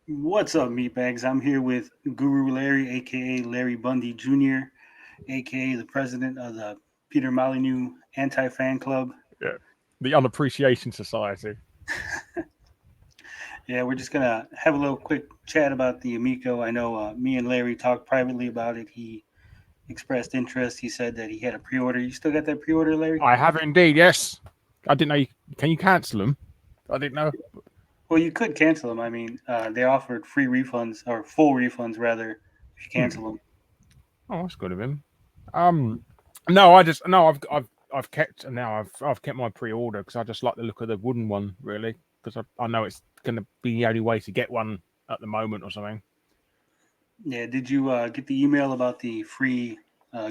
What's up, meatbags? I'm here with Guru Larry, aka Larry Bundy Jr., aka the president of the Peter Molyneux Anti-Fan Club. Yeah. The Unappreciation Society. Yeah, we're just gonna have a little quick chat about the Amico. I know me and Larry talked privately about it. He expressed interest. He said that he had a pre-order. You still got that pre-order, Larry? I have indeed, yes. I didn't know. Can you cancel them? I didn't know. Well, you could cancel them. I mean, they offered free refunds or full refunds rather if you Hmm. cancel them. Oh, that's good of him. Um, no, I just no. I've kept now. I've kept my pre-order because I just like the look of the wooden one, really. Because I know it's going to be the only way to get one at the moment or something. Yeah. Did you get the email about the free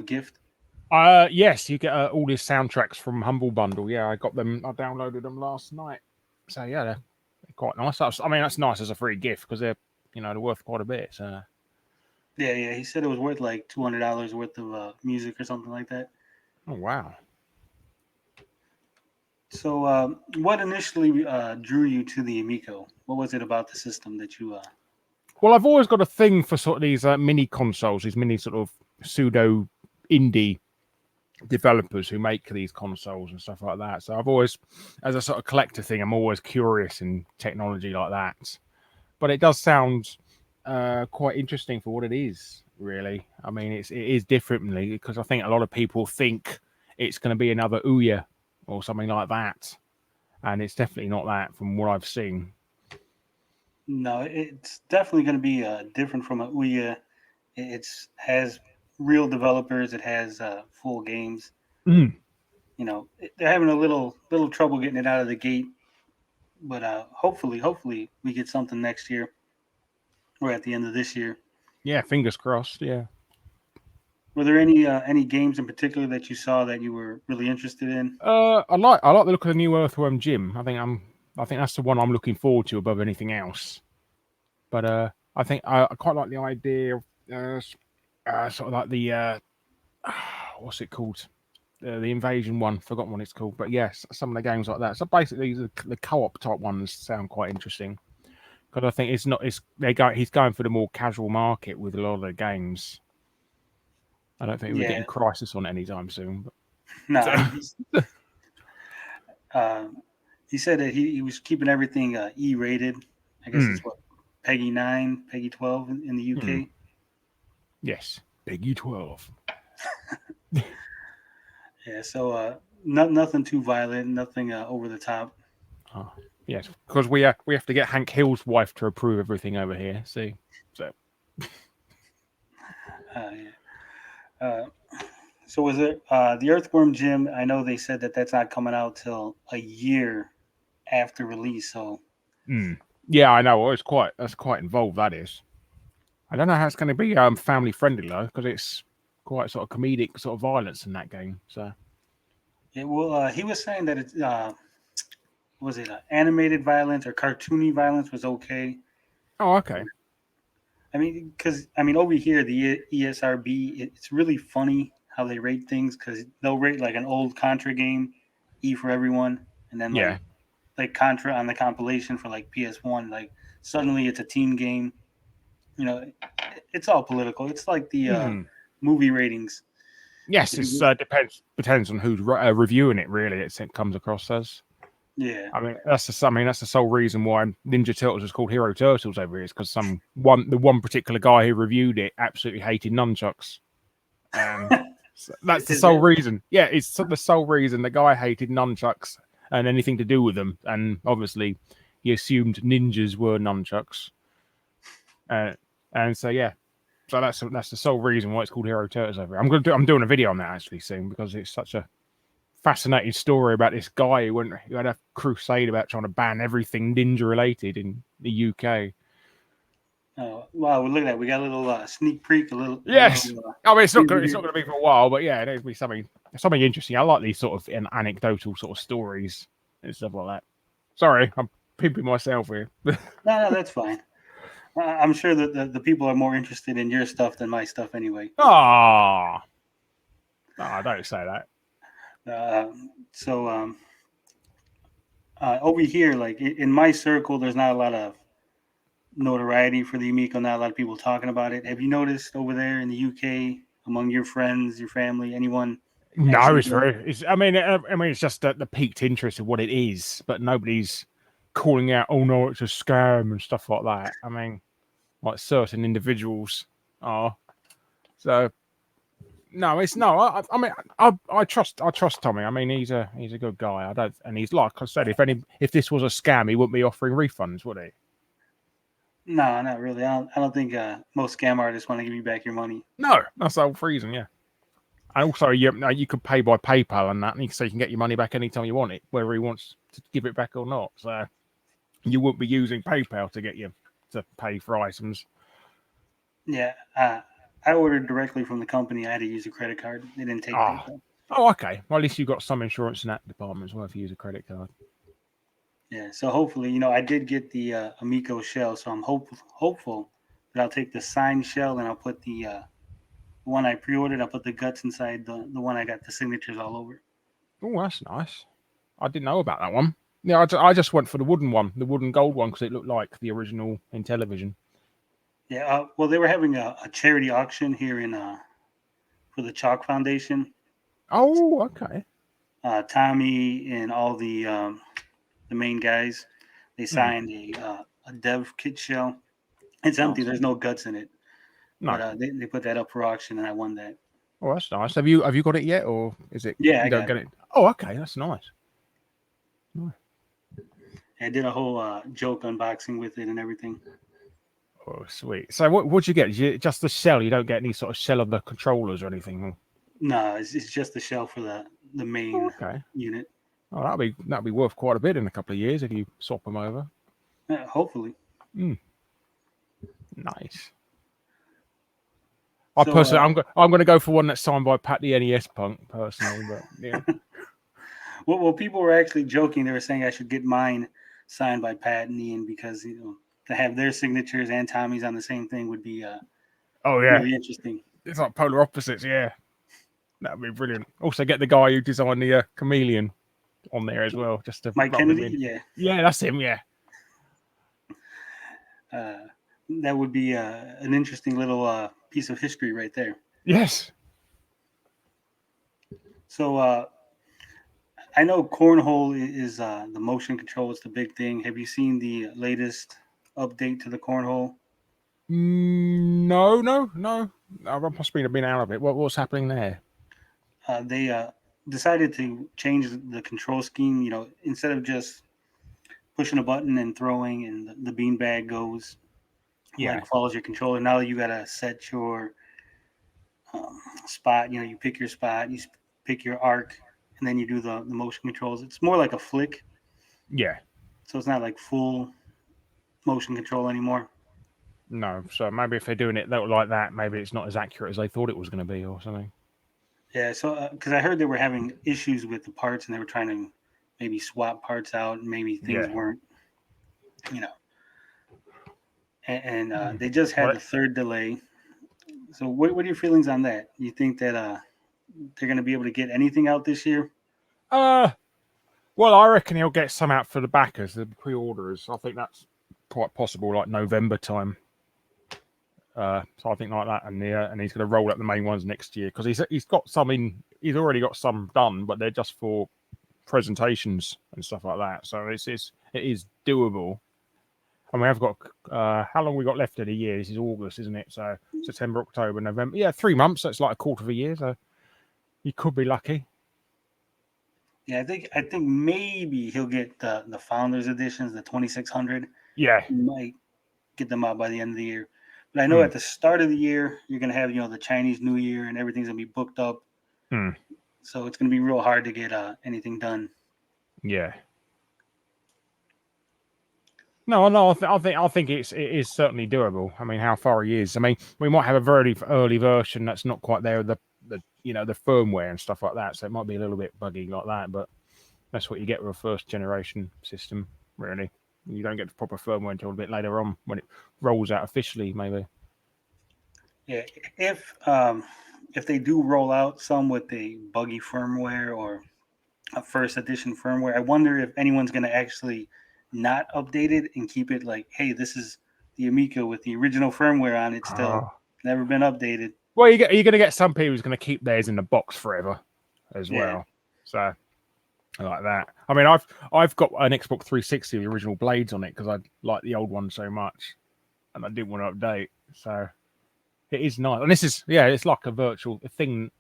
gift? Yes, you get all these soundtracks from Humble Bundle. Yeah, I got them. I downloaded them last night. So yeah, they're quite nice. I mean, that's nice as a free gift because they're worth quite a bit. So. Yeah, yeah. He said it was worth like $200 worth of music or something like that. Oh wow. So, what initially drew you to the Amico? What was it about the system that you? Well, I've always got a thing for sort of these mini consoles, these mini sort of pseudo indie developers who make these consoles and stuff like that. So I've always, as a sort of collector thing, I'm always curious in technology like that. But it does sound quite interesting for what it is. Really, I mean, it is differently because I think a lot of people think it's going to be another Ouya or something like that, and it's definitely not that from what I've seen. No, it's definitely going to be different from a Ouya. It's has real developers. It has full games. Mm. They're having a little trouble getting it out of the gate, but hopefully we get something next year or at the end of this year. Yeah, fingers crossed. Yeah. Were there any games in particular that you saw that you were really interested in? I like the look of the new Earthworm Jim. I think that's the one I'm looking forward to above anything else. But I think I quite like the idea of sort of like the what's it called? The invasion one. Forgotten what it's called. But yes, some of the games like that. So basically, the co-op type ones sound quite interesting because I think it's not. It's they go. He's going for the more casual market with a lot of the games. I don't think we're Yeah, getting Crisis on anytime soon. But, no, so, uh, he said that he was keeping everything E-rated. I guess mm, it's what Peggy 9, Peggy 12 in the mm, UK. yes, Big U12. Yeah, so nothing too violent, nothing over the top. Oh, yes, because we have to get Hank Hill's wife to approve everything over here. See, so Yeah. So was it the Earthworm Jim? I know they said that that's not coming out till a year after release. So yeah, I know. Well, that's quite involved. That is. I don't know how it's going to be family friendly though, because it's quite sort of comedic sort of violence in that game. So he was saying that it's was it animated violence or cartoony violence was okay. oh okay, I mean, because I mean, over here the ESRB, it's really funny how they rate things because they'll rate like an old Contra game, E for everyone, and then yeah, like Contra on the compilation for like PS1, like suddenly it's a team game. You know, it's all political. It's like the movie ratings. yes, If you it go, depends on who's reviewing it. Really, it comes across as. yeah, I mean that's the sole reason why Ninja Turtles is called Hero Turtles over here is because the one particular guy who reviewed it absolutely hated nunchucks. Um, so that's the is sole that reason. Yeah, it's the sole reason the guy hated nunchucks and anything to do with them, and obviously he assumed ninjas were nunchucks. Uh, and so yeah, so that's the sole reason why it's called Hero Turtles over here. I'm doing a video on that actually soon because it's such a fascinating story about this guy who had a crusade about trying to ban everything ninja related in the UK. wow? Look at that. We got a little sneak peek, a little Yes, I mean it's preview. not going to be for a while, but yeah, there's be something interesting. I like these sort of anecdotal sort of stories and stuff like that. Sorry, I'm pimping myself here. No, no, that's fine. I'm sure that the people are more interested in your stuff than my stuff anyway. Ah, oh, don't say that. Uh, so over here, like in my circle, there's not a lot of notoriety for the Amico. Not a lot of people talking about it. Have you noticed over there in the UK among your friends, your family, anyone No, actually it's doing it? very. I mean, it's just the peaked interest of what it is, but nobody's calling out. Oh no, it's a scam and stuff like that. I mean, like certain individuals are. So no, it's no. I mean, I trust Tommy. I mean, he's a good guy. I don't, and he's like I said, if this was a scam, he wouldn't be offering refunds, would he? No, not really. I don't think most scam artists want to give you back your money. No, that's the whole reason. Yeah. And also, you could pay by PayPal and that, and so you can get your money back anytime you want it, whether he wants to give it back or not. So you wouldn't be using PayPal to get you to pay for items. Yeah, I ordered directly from the company. I had to use a credit card. They didn't take Ah, PayPal. oh, okay. Well, at least you got some insurance in that department as well if you use a credit card. Yeah, so hopefully, I did get the Amico shell, so I'm hopeful that I'll take the signed shell and I'll put the one I pre-ordered. I'll put the guts inside the one I got the signatures all over. Oh, that's nice. I didn't know about that one. Yeah, I just went for the wooden one, the wooden gold one, because it looked like the original Intellivision. Yeah, well, they were having a charity auction here in for the Chalk Foundation. Oh, okay. Tommy and all the main guys, they Hmm, signed a dev kit shell. It's empty. nice. There's no guts in it, but No. they put that up for auction, and I won that. Oh, that's nice. Have you got it yet, or is it Yeah, I you don't got get it. it? Oh, okay. That's nice. Nice. I did a whole joke unboxing with it and everything. Oh, sweet. So what'd you get? Just the shell? You don't get any sort of shell of the controllers or anything? No, it's just the shell for the Oh, main okay. unit. Oh, that'll be worth quite a bit in a couple of years if you swap them over. Hopefully. Mm, nice. I So, personally, I'm going to go for one that's signed by Pat the NES Punk personally, but yeah. well, people were actually joking. They were saying I should get mine signed by Pat and Ian because to have their signatures and Tommy's on the same thing would be Oh yeah, really interesting. it's like polar opposites. Yeah, that'd be brilliant. Also, get the guy who designed the chameleon on there as well, just to Mike rub him Kennedy, in. yeah, Yeah, that's him. Yeah. uh, that would be an interesting little piece of history right there. Yes. So I know cornhole is the motion control is the big thing. Have you seen the latest update to the cornhole? No, no, no. I must have been out of it. What's happening there? They decided to change the control scheme. Instead of just pushing a button and throwing, and the beanbag goes Yeah, like follows your controller. Now you gotta set your spot. You pick your spot, pick your arc, and then you do the motion controls. It's more like a flick, yeah. so it's not like full motion control anymore. No, so maybe if they're doing it like that, maybe it's not as accurate as they thought it was going to be, or something. Yeah, so because I heard they were having issues with the parts, and they were trying to maybe swap parts out, and maybe things Yeah. weren't, you know. And Hmm. they just had Well, the third delay. So what are your feelings on that? You think that they're going to be able to get anything out this year? uh, well, I reckon he'll get some out for the backers, the pre-orders. I think that's quite possible, like November time. So I think like that, and he's going to roll out the main ones next year because he's got some in. He's already got some done, but they're just for presentations and stuff like that. So it is doable. And we have got how long we got left of the year? This is August, isn't it? So September, October, November. Yeah, 3 months. That's like a quarter of a year. So you could be lucky. Yeah, I think maybe he'll get the founders editions, the 2600. Yeah. He might get them out by the end of the year. But I know Mm, at the start of the year you're going to have the Chinese New Year and everything's going to be booked up. mm, So it's going to be real hard to get anything done. yeah. No, no. I think it is certainly doable. I mean, how far he is. I mean, we might have a very early version that's not quite there. The firmware and stuff like that. So it might be a little bit buggy like that. But that's what you get with a first generation system. Really, you don't get the proper firmware until a bit later on when it rolls out officially. Maybe. Yeah, if they do roll out some with a buggy firmware or a first edition firmware, I wonder if anyone's going to actually not update it and keep it like, hey, this is the Amico with the original firmware on it still. Oh. Never been updated. Well, you're going to get some people who's going to keep theirs in the box forever as Yeah. well. So I like that. I mean, I've got an Xbox 360 with the original blades on it because I like the old one so much, and I didn't want to update. So it is nice, and this is it's like a virtual thing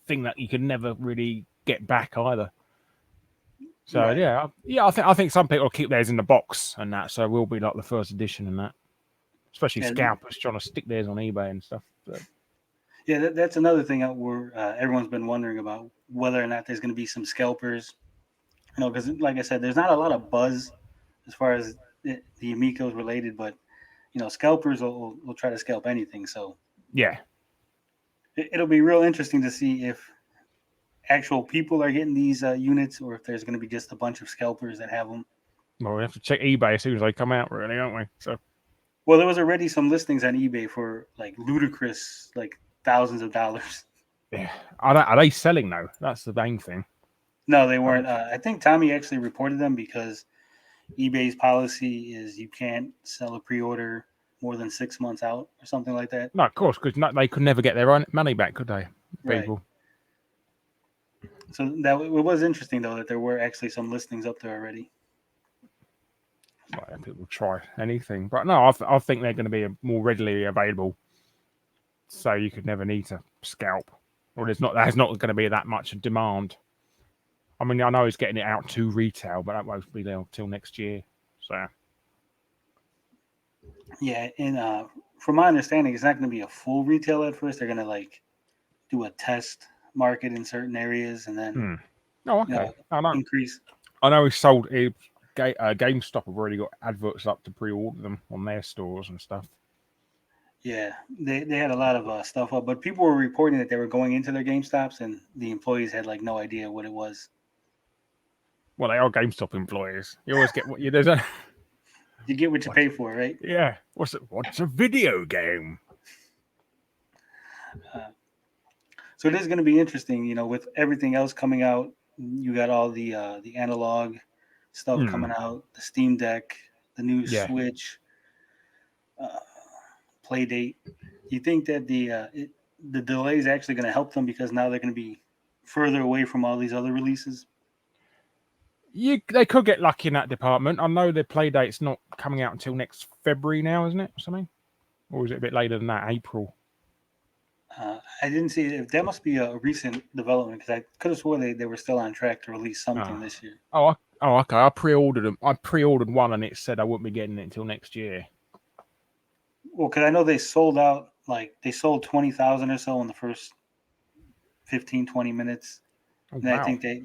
that you can never really get back either. So Right. I think some people will keep theirs in the box and that, so it will be like the first edition and that. Especially Yeah, scalpers trying to stick theirs on eBay and stuff. So. yeah, that's another thing where everyone's been wondering about whether or not there's going to be some scalpers. You know, because like I said, there's not a lot of buzz as far as the Amigos related, but you know, scalpers will try to scalp anything. So Yeah. it'll be real interesting to see if actual people are getting these units or if there's going to be just a bunch of scalpers that have them. Well, we have to check eBay as soon as they come out, really, aren't we? So. Well, there was already some listings on eBay for like ludicrous, like thousands of dollars. Yeah. Are they selling though? That's the main thing. No, they weren't. I think Tommy actually reported them because eBay's policy is you can't sell a pre-order more than 6 months out or something like that. No, of course, because they could never get their own money back, could they? People. Right. So that it was interesting though that there were actually some listings up there already. Like, people try anything, but no, I think they're going to be more readily available, so you could never need to scalp, or there's not going to be that much demand. I mean, I know he's getting it out to retail, but that won't be there till next year. So Yeah, and from my understanding, it's not going to be a full retail at first. They're going to like do a test market in certain areas and then oh, okay. Increase. I know he sold GameStop have already got adverts up to pre-order them on their stores and stuff. Yeah, they had a lot of stuff up, but people were reporting that they were going into their GameStops and the employees had like no idea what it was. Well, they are GameStop employees. You always get what you do. You get what you pay for, right? Yeah. What's a video game? So it is going to be interesting, you know, with everything else coming out. You got all the analog stuff coming out, the Steam Deck, the new Switch, Playdate. You think that the delay is actually going to help them because now they're going to be further away from all these other releases? They could get lucky in that department. I know their Playdate's not coming out until next February now, isn't it, or something? Or is it a bit later than that, April? I didn't see it. That must be a recent development because I could have sworn they were still on track to release something this year. Oh, okay. I pre-ordered them. I pre-ordered one, and it said I wouldn't be getting it until next year. Well, because I know they sold out. Like they sold 20,000 or so in the first 15, 20 minutes. Oh, and I think they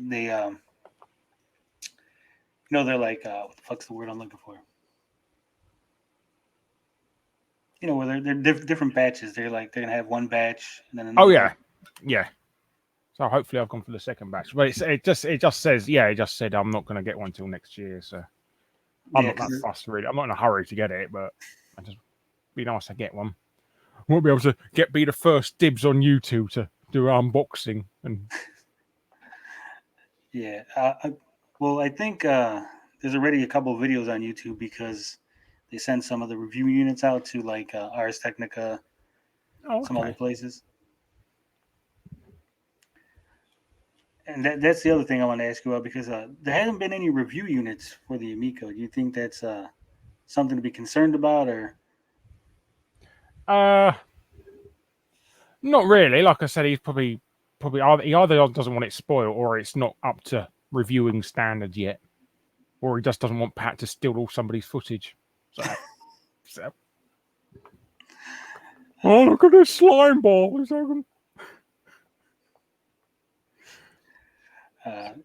you know, they're like what the fuck's the word I'm looking for? You know, where they're different batches. They're gonna have one batch and then another. Oh yeah. So hopefully I've gone for the second batch, but it just says it just said I'm not going to get one till next year. So I'm not that fussed really. I'm not in a hurry to get it, but I just be nice to get one. I won't be able to be the first dibs on YouTube to do unboxing and. Yeah. Well, I think there's already a couple of videos on YouTube because they send some of the review units out to like Ars Technica, some other places. And that's the other thing I want to ask you about because there hasn't been any review units for the Amico. Do you think that's something to be concerned about, or? Not really. Like I said, he's probably he either doesn't want it spoiled or it's not up to reviewing standards yet, or he just doesn't want Pat to steal all somebody's footage. So. Oh, look at this slime ball!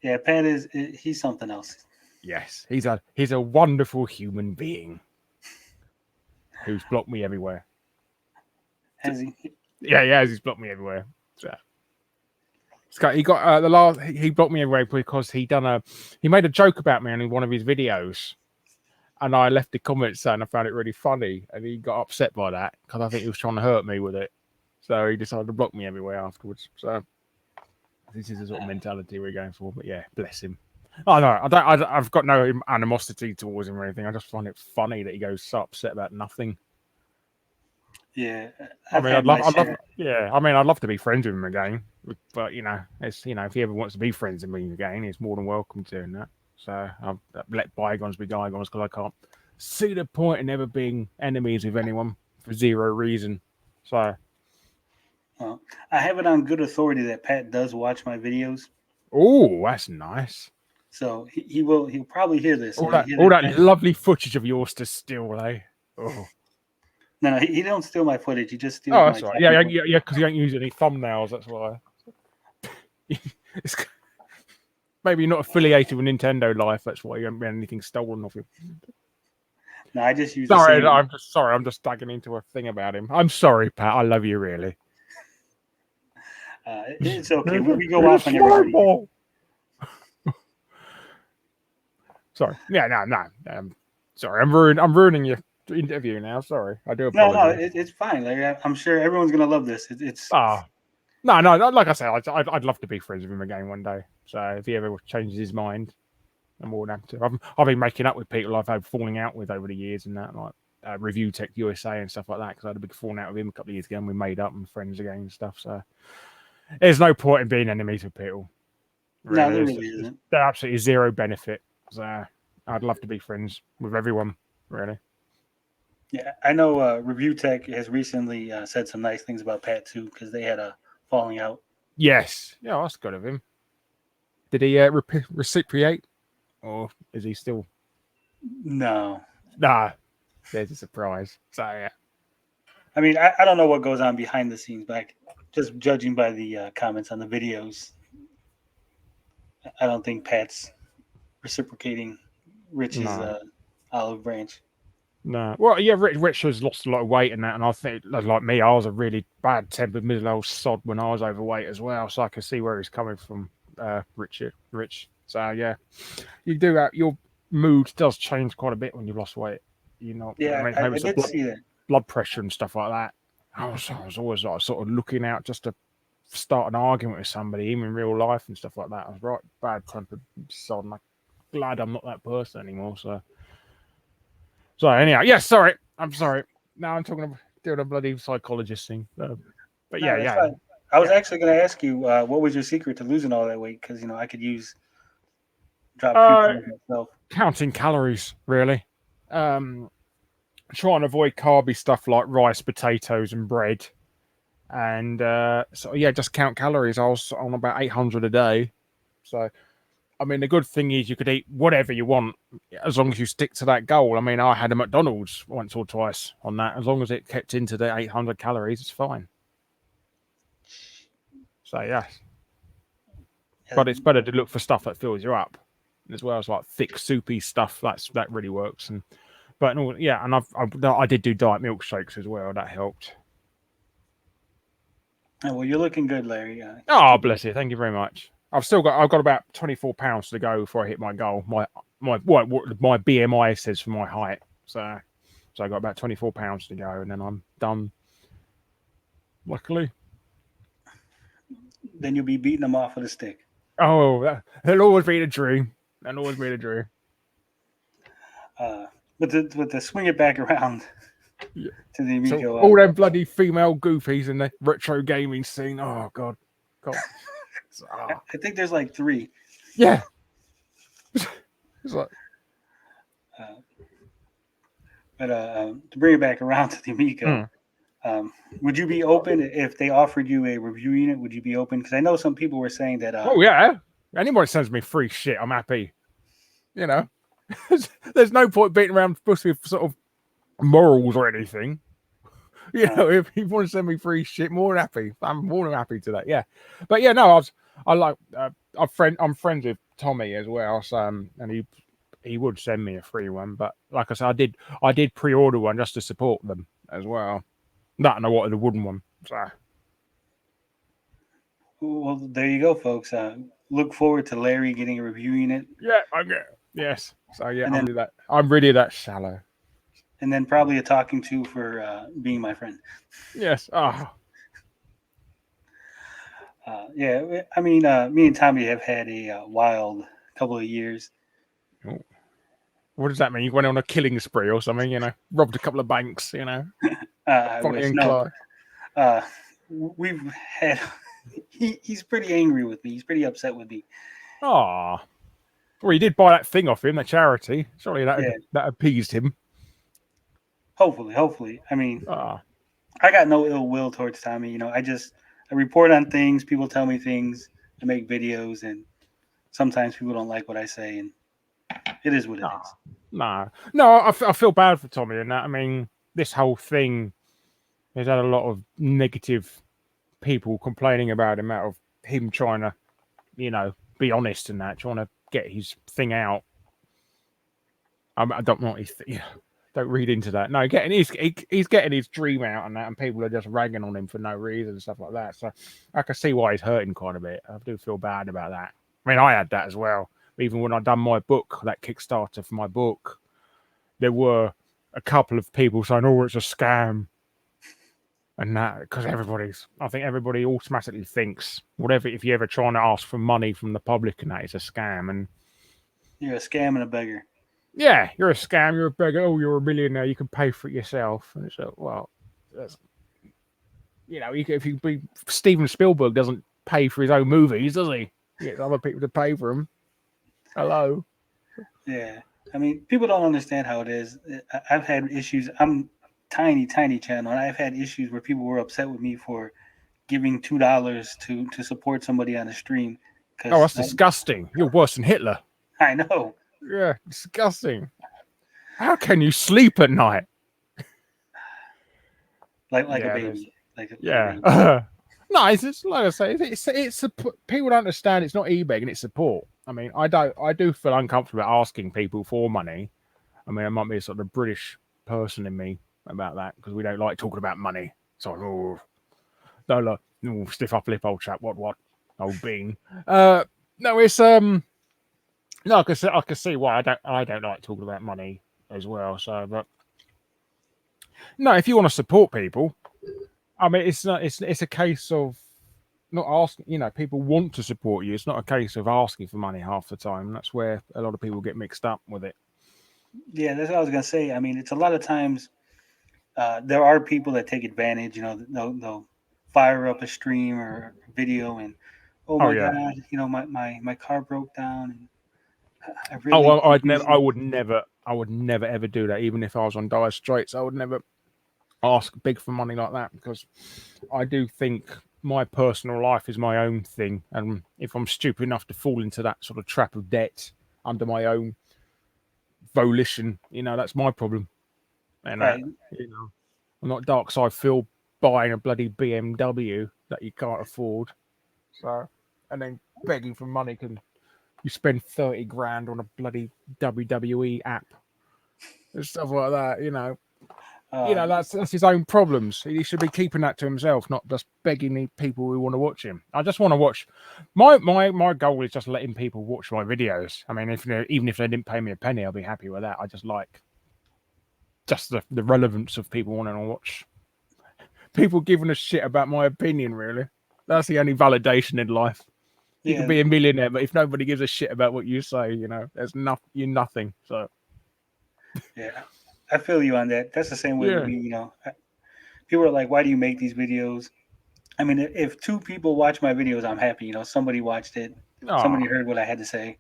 Pat he's something else. Yes, he's a wonderful human being who's blocked me everywhere. Has he? Yeah, he's blocked me everywhere. So. He got he blocked me everywhere because he made a joke about me on one of his videos, and I left the comments saying I found it really funny, and he got upset by that because I think he was trying to hurt me with it. So he decided to block me everywhere afterwards. So this is the sort of mentality we're going for. But yeah, bless him. Oh no, I don't. I've got no animosity towards him or anything. I just find it funny that he goes so upset about nothing. Yeah, I I've mean, had my I'd love, share. yeah. I mean, I'd love to be friends with him again, but it's if he ever wants to be friends with me again, he's more than welcome to doing that. So I'll let bygones be bygones because I can't see the point in ever being enemies with anyone for zero reason. So, Well, I have it on good authority that Pat does watch my videos, oh, that's nice. so he'll probably hear this. All You that, hear all that, that Pat? lovely footage of yours to steal, eh? Oh, No, no, he don't steal my footage. He just steals oh, my that's all right. Yeah, technical. because you don't use any thumbnails. That's why. It's maybe you're not affiliated with Nintendo Life. That's why you haven't had anything stolen off you. No, I just use the Sorry, same. I'm just sorry. I'm just digging into a thing about him. I'm sorry, Pat. I love you really. It's okay. You're We go a off on smart everybody here. ball. Sorry. Yeah, no. Sorry. I'm ruining your interview now. Sorry. I do No, no, apologize. it's fine. Like I'm sure everyone's gonna love this. It's Ah, no, no. Like I said, I'd love to be friends with him again one day. So if he ever changes his mind, I'm more than happy to. I've been making up with people I've had falling out with over the years and that, like Review Tech USA and stuff like that. Because I had a big falling out with him a couple of years ago, and we made up and friends again and stuff. So there's no point in being enemies with people. no, Really, there really isn't. there's absolutely zero benefit. So I'd love to be friends with everyone. Really. Yeah, I know. Review Tech has recently said some nice things about Pat too because they had a falling out. Yes. Yeah, that's good of him. Did he reciprocate, or is he still? No, Nah. There's a surprise. So yeah. I mean I don't know what goes on behind the scenes, but just judging by the comments on the videos, I don't think Pat's reciprocating Rich's No. olive branch. No. Well, yeah, Rich has lost a lot of weight and that, and I think, like me, I was a really bad tempered middle old sod when I was overweight as well. So I can see where he's coming from, Rich. So yeah, you do that. Your mood does change quite a bit when you've lost weight. I Yeah, mean, maybe I it's the did see that. blood pressure and stuff like that. I was always like sort of looking out just to start an argument with somebody, even in real life and stuff like that. I was right bad tempered sod. And I'm glad I'm not that person anymore. So anyhow, yeah, sorry. I'm sorry. Now I'm talking about doing a bloody psychologist thing. But No, yeah, that's yeah, fine. I was yeah. actually going to ask you what was your secret to losing all that weight because I could use drop a few Uh, pounds myself. counting calories, really. Um, try and avoid carby stuff like rice, potatoes, and bread. And so yeah, just count calories. I was on about 800 a day. So I mean, the good thing is you could eat whatever you want as long as you stick to that goal. I mean, I had a McDonald's once or twice on that. As long as it kept into the 800 calories, it's fine. So yeah, Yeah, but it's better to look for stuff that fills you up, as well as like thick, soupy stuff. That really works. But no, yeah, and I did do diet milkshakes as well. That helped. well, you're looking good, Larry. Oh, Keep it up. bless you. Thank you very much. I've got about 24 pounds to go before I hit my goal. What my BMI says for my height. So I got about 24 pounds to go, and then I'm done. Luckily. Then you'll be beating them off with a stick. Oh, it'll always be a dream. That'll always be a dream. But to swing it back around Yeah. to the So Amico, all them bloody female goofies in the retro gaming scene. Oh God. Ah. I think there's like three. Yeah. It's like, Uh, but to bring it back around to the Amico, mm. would you be open if they offered you a review unit? Would you be open? Because I know some people were saying that. Oh yeah. Anybody sends me free shit, I'm happy. You know, there's no point beating around pussy with sort of morals or anything. If you want to send me free shit, more than happy. I'm more than happy to that. Yeah, but yeah, no, I like I'm friends with Tommy as well, so, and he would send me a free one. But like I said, I did pre-order one just to support them as well. That and I wanted a wooden one. So Well, there you go, folks. Look forward to Larry getting a review unit, yeah, I get yes. So yeah, and then I'm really that shallow. probably a talking to for being my friend. Yes. Ah. Yeah, I mean, me and Tommy have had a wild couple of years. Oh. What does that mean? You went on a killing spree or something? Robbed a couple of banks. I Bonnie wish and no. Clyde. We've had. He's pretty angry with me. He's pretty upset with me. Ah. Well, you did buy that thing off him, that charity. Surely Yeah. that appeased him. Hopefully. I mean, Ah. I got no ill will towards Tommy. I report on things. People tell me things. I make videos, and sometimes people don't like what I say, and it is what it is. No. I feel bad for Tommy in that. I mean, this whole thing has had a lot of negative people complaining about him out of him trying to, be honest and that, trying to get his thing out. I don't want his. Don't read into that. No, he's getting his dream out and that, and people are just ragging on him for no reason and stuff like that. So I can see why he's hurting quite a bit. I do feel bad about that. I mean, I had that as well. Even when I done my book, that Kickstarter for my book, there were a couple of people saying, "Oh, it's a scam," and that because I think everybody automatically thinks whatever. If you ever trying to ask for money from the public and that is a scam, and you're a scam and a beggar. Yeah, you're a scam, you're a beggar, oh, you're a millionaire, you can pay for it yourself. And it's like, well, that's, if you be Steven Spielberg doesn't pay for his own movies, does he? He gets other people to pay for them. Hello. Yeah. I mean, people don't understand how it is. I've had issues. I'm tiny channel, and I've had issues where people were upset with me for giving $2 to support somebody on a stream. Oh, that's disgusting. You're worse than Hitler. I know. Yeah, disgusting. How can you sleep at night? Like a baby. Baby. No, it's like I say, it's people don't understand. It's not eBay, it's support. I mean, I do feel uncomfortable asking people for money. I mean, I might be a sort of British person in me about that because we don't like talking about money. So, stiff upper lip, old chap. What, old bean. No, it's No, I can see why I don't like talking about money as well. So, but no, if you want to support people, I mean, it's a case of not asking. People want to support you. It's not a case of asking for money half the time. That's where a lot of people get mixed up with it. Yeah, that's what I was gonna say. I mean, it's a lot of times there are people that take advantage. They'll fire up a stream or a video and, oh my god, my car broke down and I really. I would never ever do that. Even if I was on dire straits, I would never ask big for money like that because I do think my personal life is my own thing, and if I'm stupid enough to fall into that sort of trap of debt under my own volition, that's my problem. And right. I'm not dark side Phil buying a bloody BMW that you can't afford. So, and then begging for money can you spend 30 grand on a bloody WWE app and stuff like that, that's his own problems. He should be keeping that to himself, not just begging the people who want to watch him. I just want to watch. My goal is just letting people watch my videos. I mean, even if they didn't pay me a penny, I'll be happy with that. I just like just the relevance of people wanting to watch. People giving a shit about my opinion, really. That's the only validation in life. You can be a millionaire, but if nobody gives a shit about what you say, there's you're nothing. So, yeah, I feel you on that. That's the same way with me. People are like, "Why do you make these videos?" I mean, if 2 people watch my videos, I'm happy. Somebody watched it. Somebody heard what I had to say.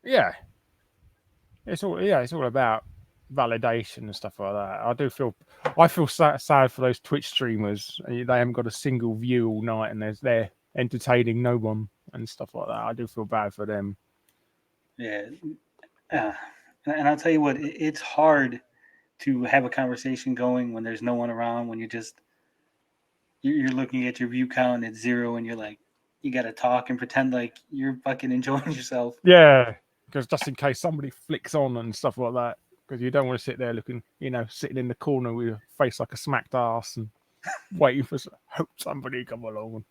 Yeah, it's all about validation and stuff like that. I feel sad for those Twitch streamers. They haven't got a single view all night, and they're entertaining no one and stuff like that. I do feel bad for them. Yeah, and I'll tell you what, it's hard to have a conversation going when there's no one around. When you're looking at your view count at 0, and you're like, you got to talk and pretend like you're fucking enjoying yourself. Yeah, because just in case somebody flicks on and stuff like that, because you don't want to sit there looking, sitting in the corner with your face like a smacked ass and waiting for hope somebody come along.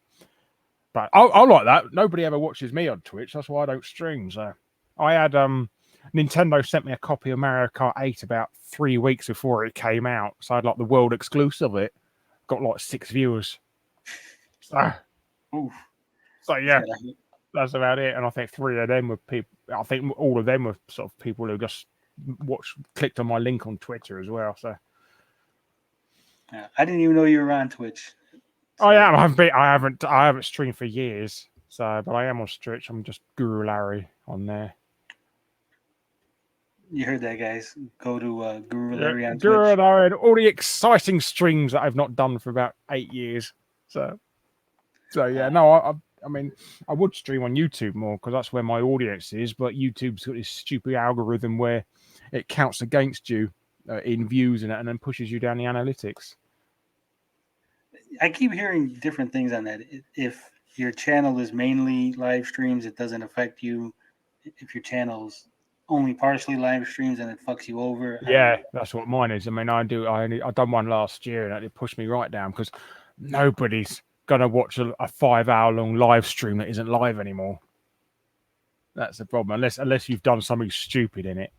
But I like that. Nobody ever watches me on Twitch. That's why I don't stream. So I had Nintendo sent me a copy of Mario Kart 8 about 3 weeks before it came out. So I had like the world exclusive of it. Got like 6 viewers. So yeah. That's about it. And I think 3 of them were people. I think all of them were sort of people who just clicked on my link on Twitter as well. So Yeah, I didn't even know you were on Twitch. I So am. I haven't streamed for years. So, but I am on Twitch. I'm just Guru Larry on there. you heard that, guys. Go to Guru Yeah, Larry on Guru Twitch. Larry, and all the exciting streams that I've not done for about 8 years. So yeah. Uh, No, I mean, I would stream on YouTube more because that's where my audience is. But YouTube's got this stupid algorithm where it counts against you in views and then pushes you down the analytics. I keep hearing different things on that. If your channel is mainly live streams, it doesn't affect you. If your channel's only partially live streams, and it fucks you over. I don't Yeah, know. that's what mine is. I mean, I done one last year and it pushed me right down because nobody's gonna watch a 5 hour long live stream that isn't live anymore. That's the problem. Unless you've done something stupid in it.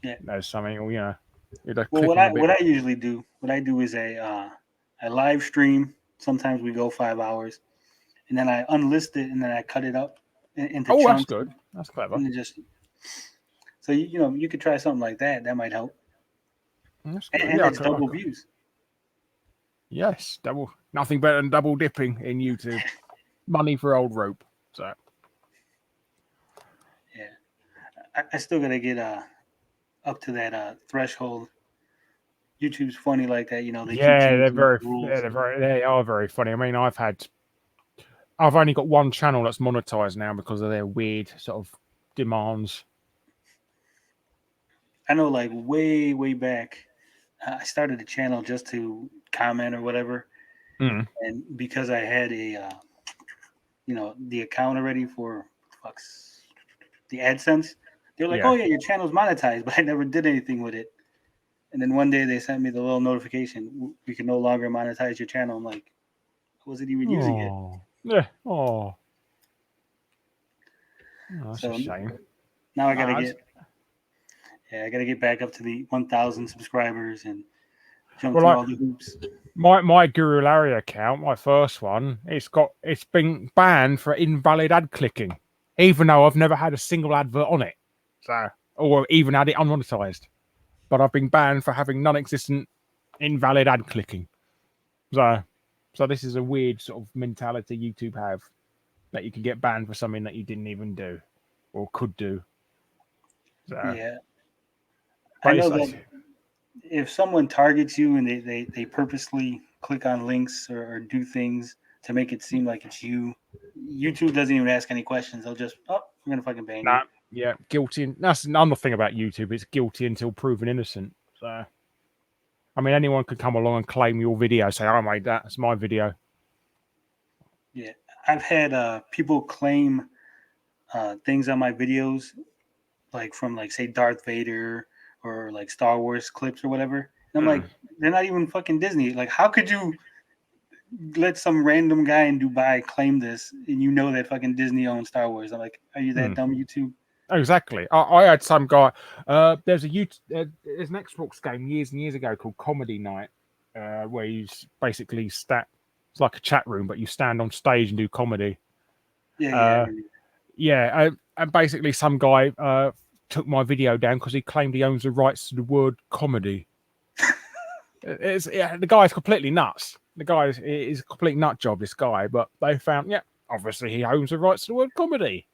Yeah. There's something, or you're just Well, clicking a bit. what I usually do, what I do is a live stream. Sometimes we go 5 hours, and then I unlist it, and then I cut it up into Oh, that's chunks, good. That's clever. and then just so you could try something like that. That might help, That's good. and Yeah, it's double views. yes, double. Nothing better than double dipping in YouTube. Money for old rope. So Yeah, I still gotta get up to that threshold. YouTube's funny like that, they keep yeah, changing the rules. they are very funny. I mean, I've only got one channel that's monetized now because of their weird sort of demands. I know, like way back, I started a channel just to comment or whatever, Mm. and because I had the account already for fucks the AdSense, they were like, "Oh Yeah. yeah, your channel's monetized," but I never did anything with it. And then one day they sent me the little notification: "We can no longer monetize your channel." I'm like, I wasn't even using it. Oh. Yeah. Oh. That's a So shame. now Ah, I gotta get back up to the 1,000 subscribers and jump well, through like all the hoops. my Guru Larry account, my first one, it's been banned for invalid ad clicking, even though I've never had a single advert on it, so or even had it unmonetized. But I've been banned for having non-existent invalid ad clicking. So this is a weird sort of mentality YouTube have that you can get banned for something that you didn't even do or could do. So, Yeah, I but know it's that if someone targets you and they purposely click on links or do things to make it seem like it's you, YouTube doesn't even ask any questions. They'll just, oh, we're gonna fucking ban you. nah, yeah, guilty. That's another thing about YouTube. It's guilty until proven innocent. So, I mean, anyone could come along and claim your video, say, "I made that. It's my video." Yeah, I've had people claim things on my videos, like from like say Darth Vader or like Star Wars clips or whatever. And I'm Mm. like, they're not even fucking Disney. Like, how could you let some random guy in Dubai claim this and you know that fucking Disney owns Star Wars? I'm like, are you that Mm. dumb, YouTube? Exactly. I had some guy. There's there's an Xbox game years and years ago called Comedy Night, where you basically It's like a chat room, but you stand on stage and do comedy. Yeah, I Uh, remember. yeah, and basically some guy took my video down because he claimed he owns the rights to the word comedy. The guy's completely nuts. The guy is a complete nut job. This guy, but they found, yeah, obviously he owns the rights to the word comedy.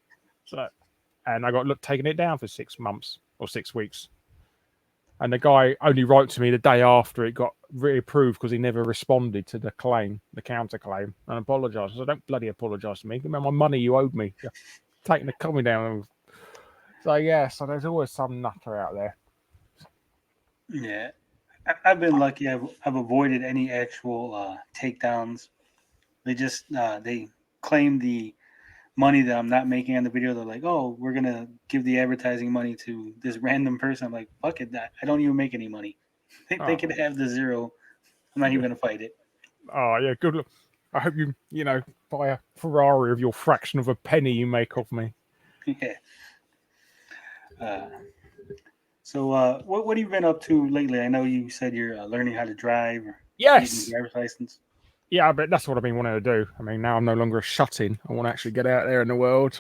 So, and I got taking it down for 6 months or 6 weeks. And the guy only wrote to me the day after it got reapproved because he never responded to the counterclaim, and apologised. I said, don't bloody apologise to me. Give me my money you owed me. You're taking the comedy down. So yeah, so there's always some nutter out there. Yeah, I've been lucky. I've avoided any actual takedowns. They claim the money that I'm not making on the video. They're like, oh, we're gonna give the advertising money to this random person. I'm like, fuck it, I don't even make any money. They Oh, could have the zero. I'm not even yeah. gonna fight it. Oh yeah, good luck. I hope you buy a Ferrari of your fraction of a penny you make off me. Yeah. Uh, so, what have you been up to lately? I know you said you're learning how to drive or getting a Yes. driver's license. Yeah, but that's what I've been wanting to do. I mean, now I'm no longer a shut-in. I want to actually get out there in the world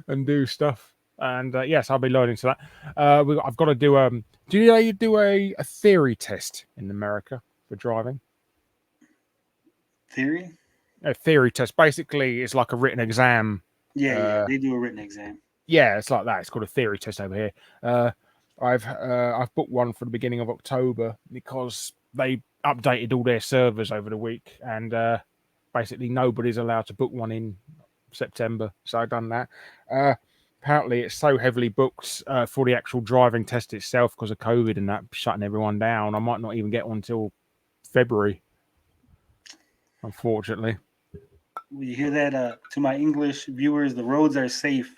and do stuff. And yes, I'll be learning to that. I've got to do Do you do a theory test in America for driving? Theory? A theory test basically is like a written exam. Yeah. They do a written exam. Yeah, it's like that. It's called a theory test over here. I've booked one for the beginning of October because they updated all their servers over the week, and basically nobody's allowed to book one in September. So I've done that. Apparently, it's so heavily booked for the actual driving test itself because of COVID and that shutting everyone down. I might not even get one till February, unfortunately. Well, you hear that? To my English viewers, the roads are safe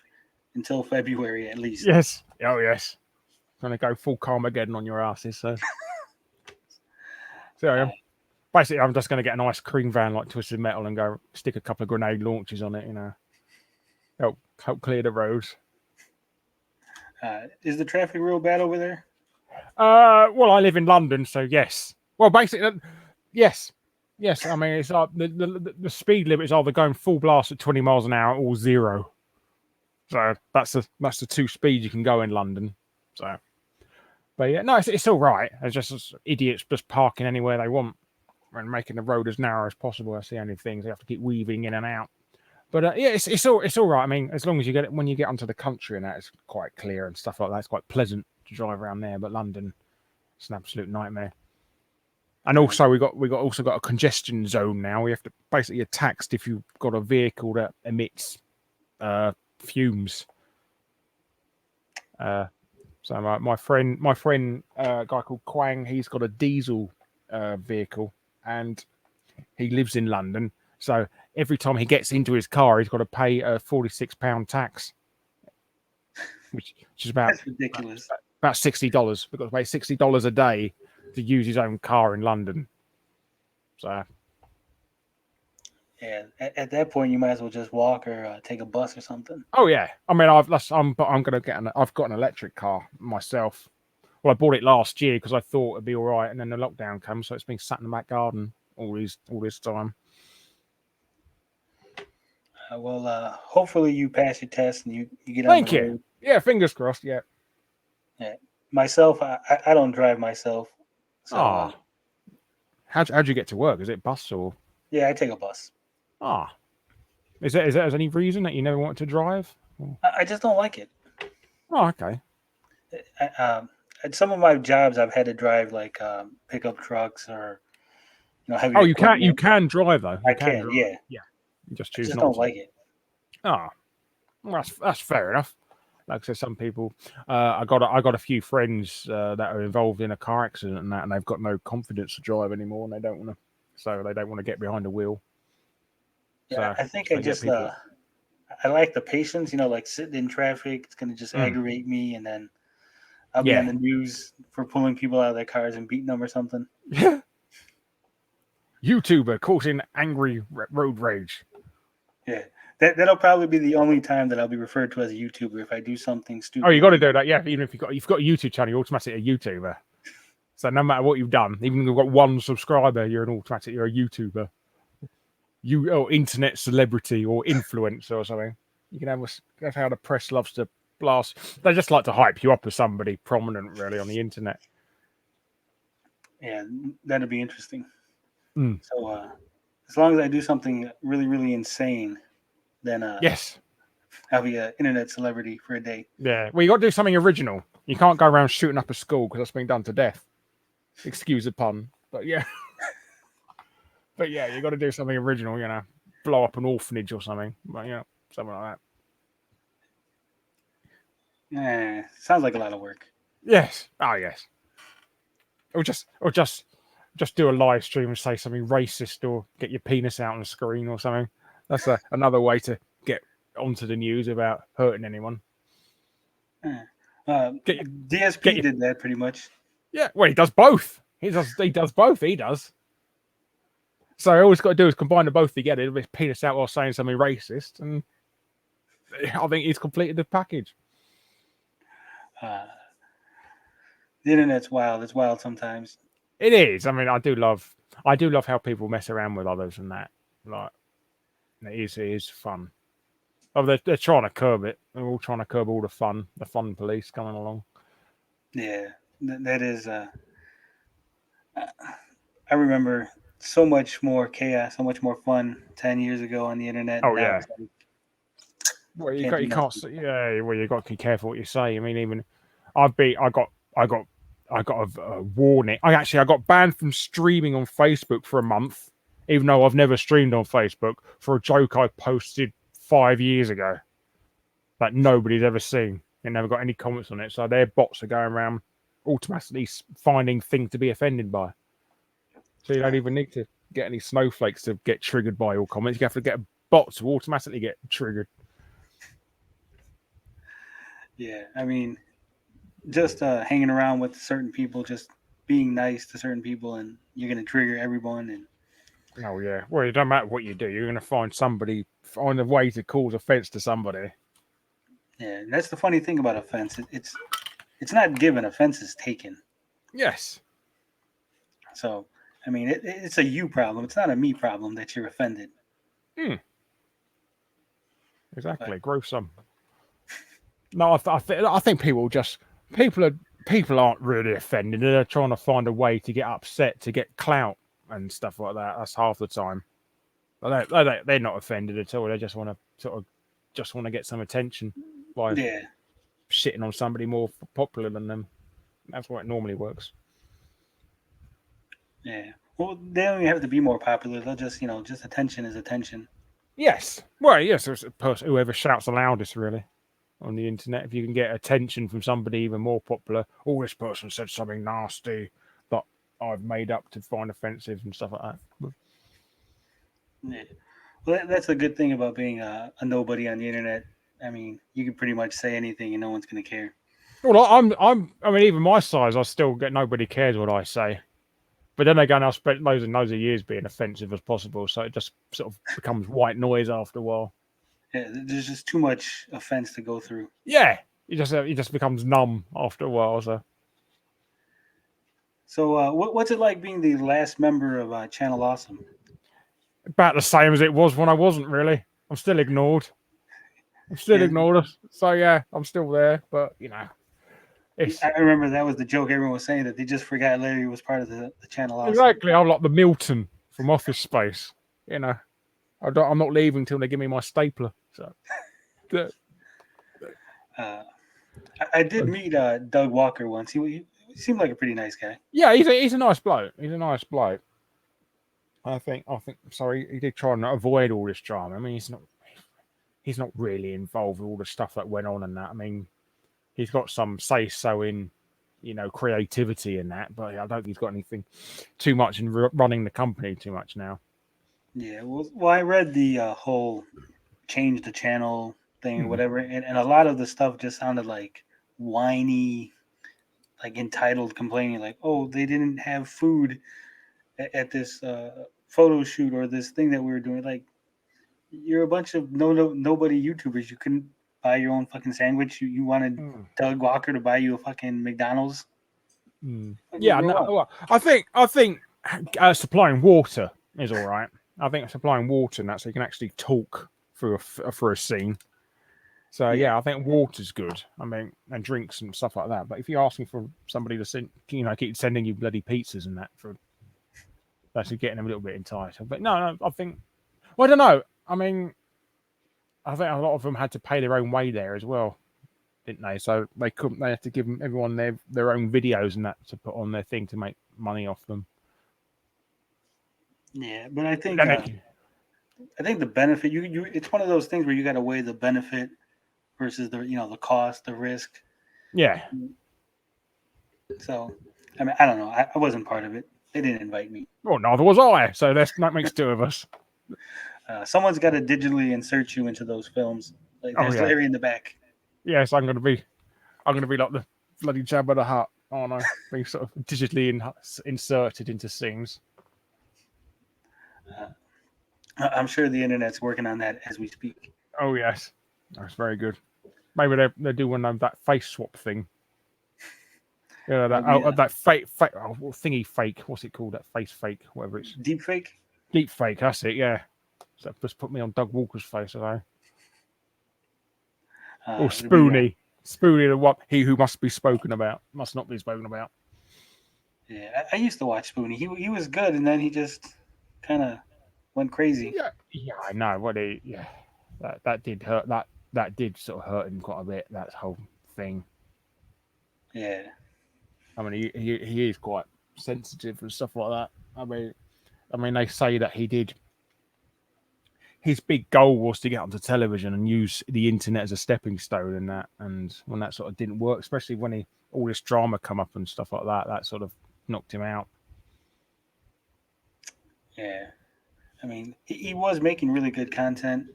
until February at least. Yes. Oh, yes. Going to go full Carmageddon on your asses. So I am. Basically, I'm just going to get a nice cream van like Twisted Metal and go stick a couple of grenade launchers on it, help clear the roads. Is the traffic real bad over there? Well, I live in London, so yes. Well, basically, yes. I mean, it's like the speed limit is either going full blast at 20 miles an hour or 0. So that's the two speeds you can go in London. So, but yeah, no, it's all right. It's just idiots just parking anywhere they want and making the road as narrow as possible. That's the only things they have to keep weaving in and out. But yeah, it's all right. I mean, as long as you get it when you get onto the country and that, it's quite clear and stuff like that. It's quite pleasant to drive around there. But London, it's an absolute nightmare. And also, we got a congestion zone now. We have to basically you're taxed if you've got a vehicle that emits fumes. So my friend, a guy called Quang, he's got a diesel vehicle, and he lives in London. So every time he gets into his car, he's got to pay a £46 tax, which is That's ridiculous. About $60. We've got to pay $60 a day to use his own car in London. So yeah, at that point, you might as well just walk or take a bus or something. Oh yeah, I mean, I'm gonna I've got an electric car myself. Well, I bought it last year because I thought it'd be all right, and then the lockdown comes, so it's been sat in the back garden all this time. Hopefully you pass your test and you get on Thank the you. road. Yeah, fingers crossed. Yeah. Myself, I don't drive myself. So how'd you get to work? Is it bus or? yeah, I take a bus. Is there any reason that you never wanted to drive? I just don't like it. Oh, okay. At some of my jobs, I've had to drive like pickup trucks or heavy. Oh, you can drive though. I can, drive. yeah. Yeah. You just I choose just not don't to. like it. Well, that's fair enough. Like I said, some people. I got a few friends that are involved in a car accident and that, and they've got no confidence to drive anymore, and they don't want to get behind the wheel. Yeah, So I think I like the patience. Like sitting in traffic, it's gonna just aggravate me, and then I'll be on the news for pulling people out of their cars and beating them or something. Yeah. YouTuber causing angry road rage. Yeah. That'll probably be the only time that I'll be referred to as a YouTuber if I do something stupid. Oh, you got to do that, yeah. Even if you've got a YouTube channel, you're automatically a YouTuber. So no matter what you've done, even if you've got one subscriber, you're a YouTuber. Or internet celebrity or influencer or something. You can have that's how the press loves to blast. They just like to hype you up as somebody prominent, really, on the internet. Yeah, that'd be interesting. Mm. So as long as I do something really, really insane, then yes, I'll be an internet celebrity for a day. Yeah, well, you got to do something original. You can't go around shooting up a school because that's been done to death. Excuse the pun, but yeah. But yeah, you got to do something original, blow up an orphanage or something, but something like that. Yeah, sounds like a lot of work. Yes. Oh yes. Or just do a live stream and say something racist or get your penis out on the screen or something. That's another way to get onto the news without hurting anyone. DSP did that pretty much. Yeah, well, he does both. He does both. He does. So all he's got to do is combine the both together, his penis out while saying something racist, and I think he's completed the package. The internet's wild. It's wild sometimes. It is. I mean, I do love I do love how people mess around with others and that. Like, it is fun. Oh, they're trying to curb it. They're all trying to curb all the fun police coming along. Yeah, that is. I remember so much more chaos, so much more fun 10 years ago on the internet. Oh Now yeah. it's like Well, can't do you can't nothing. yeah. Well, you got to be careful what you say. I mean, even I got a warning. I got banned from streaming on Facebook for a month, even though I've never streamed on Facebook for a joke I posted 5 years ago that nobody's ever seen. They never got any comments on it. So their bots are going around automatically finding things to be offended by. So you don't Uh, even need to get any snowflakes to get triggered by your comments. You have to get a bot to automatically get triggered. yeah, I mean, just hanging around with certain people, just being nice to certain people, and you're gonna trigger everyone. And Oh yeah. Well, it don't matter what you do. You're going to find a way to cause offence to somebody. yeah, and that's the funny thing about offense. It's not given. Offense is taken. Yes. So I mean, it's a you problem. It's not a me problem that you're offended. Hmm. But Exactly. Grow some. No, I think people are people aren't really offended. They're trying to find a way to get upset to get clout and stuff like that. That's half the time. But they're not offended at all. They just want to just want to get some attention by yeah, shitting on somebody more popular than them. That's why it normally works. yeah. Well, they don't even have to be more popular. They'll just just attention is attention. Yes. Well, yes. There's a person whoever shouts the loudest, really, on the internet. If you can get attention from somebody even more popular, oh, this person said something nasty that I've made up to find offensive and stuff like that. But, Yeah. Well, that's a good thing about being a nobody on the internet. I mean, you can pretty much say anything and no one's gonna care. well, I mean, even my size, I still get nobody cares what I say. But then again, I've spent loads and loads of years being offensive as possible, so it just sort of becomes white noise after a while. Yeah, there's just too much offense to go through. Yeah, it just becomes numb after a while. So So, what's it like being the last member of Channel Awesome? about the same as it was when I wasn't really. I'm still ignored. I'm still Yeah, ignored. So yeah, I'm still there, but it's I remember that was the joke everyone was saying that they just forgot Larry was part of the Channel Awesome. exactly. I'm like the Milton from Office Space. You know, I'm not leaving until they give me my stapler. So the- Uh, I did meet Doug Walker once. He seemed like a pretty nice guy. yeah, he's a nice bloke. He's a nice bloke. I think. Sorry, he did try and avoid all this drama. I mean, he's not really involved with all the stuff that went on and that. I mean, he's got some say so in creativity and that, but I don't think he's got anything too much in running the company too much now. Yeah, well, I read the whole change the channel thing or Hmm. whatever, and a lot of the stuff just sounded like whiny, like entitled complaining, like, oh, they didn't have food at this photo shoot or this thing that we were doing. Like, you're a bunch of nobody YouTubers. You couldn't buy your own fucking sandwich. You wanted Hmm. Doug Walker to buy you a fucking McDonald's. Hmm. Like, Yeah, grow no, up. well, I think supplying water is all right. I think supplying water and that, so you can actually talk through a scene. So Yeah, yeah, I think water's good. I mean, and drinks and stuff like that. But if you're asking for somebody to send, keep sending you bloody pizzas and that, for that's getting them a little bit entitled. But no, I think. Well, I don't know. I mean, I think a lot of them had to pay their own way there as well, didn't they? So they couldn't. They had to give everyone their own videos and that to put on their thing to make money off them. yeah. But I But think then uh, they, I think the benefit you it's one of those things where you got to weigh the benefit versus the cost, the risk. yeah. So, I mean, I don't know. I wasn't part of it. They didn't invite me. Well, neither was I. So that makes two of us. Someone's got to digitally insert you into those films. Like, Oh there's yeah. Larry in the back. Yes, I'm gonna be like the bloody Jabba the Hutt, aren't I? Being sort of digitally inserted into scenes. Uh, I'm sure the internet's working on that as we speak. Oh yes, that's very good. Maybe they do one of that face swap thing. Yeah, That'll be that fake thingy fake. What's it called? That face fake, whatever it's deep fake. deep fake. That's it. Yeah. So just put me on Doug Walker's face, I or It'll be Spoonie, the what he who must be spoken about, must not be spoken about. yeah. I used to watch Spoonie. He was good, and then he just kind of went crazy. Yeah, I know. Yeah, that did hurt. That did sort of hurt him quite a bit. That whole thing. Yeah, I mean, he is quite sensitive and stuff like that. I mean, they say that he did. His big goal was to get onto television and use the internet as a stepping stone, and that. And when that sort of didn't work, especially when all this drama come up and stuff like that, that sort of knocked him out. yeah. I mean, he was making really good content.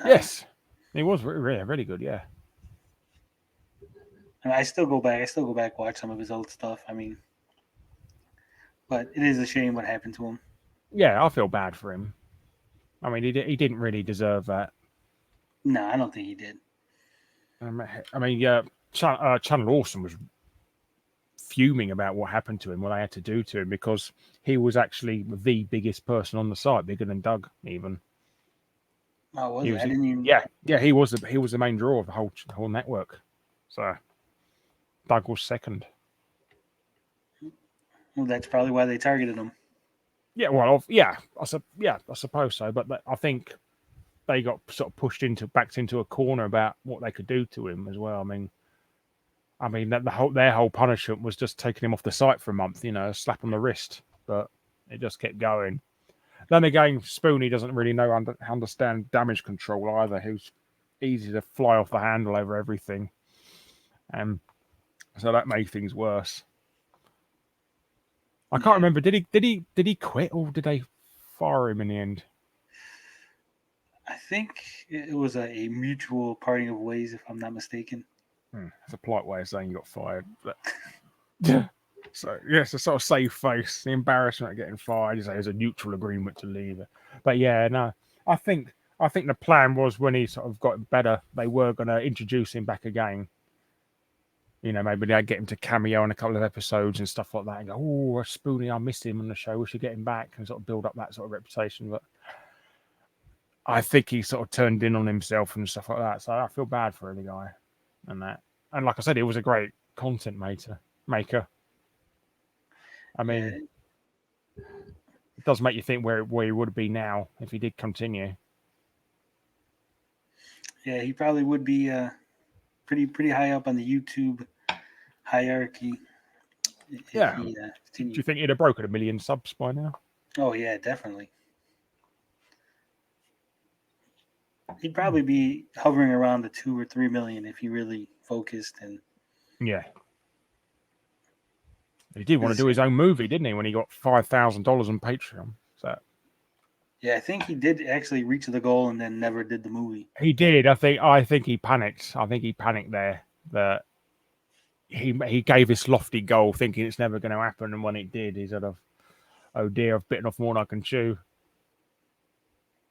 Yes, he was really good. Yeah. And I still go back. I still go back watch some of his old stuff. I mean, but it is a shame what happened to him. Yeah, I feel bad for him. I mean, he didn't really deserve that. No, I don't think he did. I mean, yeah, Channel Awesome was fuming about what happened to him, what they had to do to him, because he was actually the biggest person on the site, bigger than Doug even. Oh, was He it? was, I didn't even. yeah, he was the main draw of the whole network. So Doug was second. Well, that's probably why they targeted him. Yeah, well, yeah, I suppose so. But I think they got sort of backed into a corner about what they could do to him as well. I mean that their whole punishment was just taking him off the site for a month, a slap on the wrist. But it just kept going. Then again, Spoonie doesn't really understand damage control either. Who's easy to fly off the handle over everything, and so that made things worse. I can't remember. Did he quit, or did they fire him in the end? I think it was a mutual parting of ways, if I'm not mistaken. It's a polite way of saying you got fired. But yeah. So yes, a sort of safe face. The embarrassment of getting fired is a neutral agreement to leave. But yeah, no, I think the plan was when he sort of got better, they were going to introduce him back again. Maybe they'd get him to cameo in a couple of episodes and stuff like that, and go, "Oh, Spoonie, I missed him on the show. We should get him back," and sort of build up that sort of reputation. But I think he sort of turned in on himself and stuff like that. So I feel bad for the guy and that. And like I said, he was a great content maker. I mean, it does make you think where he would be now if he did continue. Yeah, he probably would be pretty high up on the YouTube hierarchy. Yeah. Do you think he'd have broken 1 million subs by now? Oh yeah, definitely. He'd probably be hovering around the 2 or 3 million if he really focused and. Yeah. He did want to do his own movie, didn't he? When he got $5,000 on Patreon. So. Yeah, I think he did actually reach the goal and then never did the movie. He did. I think he panicked. I think he panicked there. That he gave this lofty goal, thinking it's never going to happen, and when it did, he sort of, oh dear, I've bitten off more than I can chew.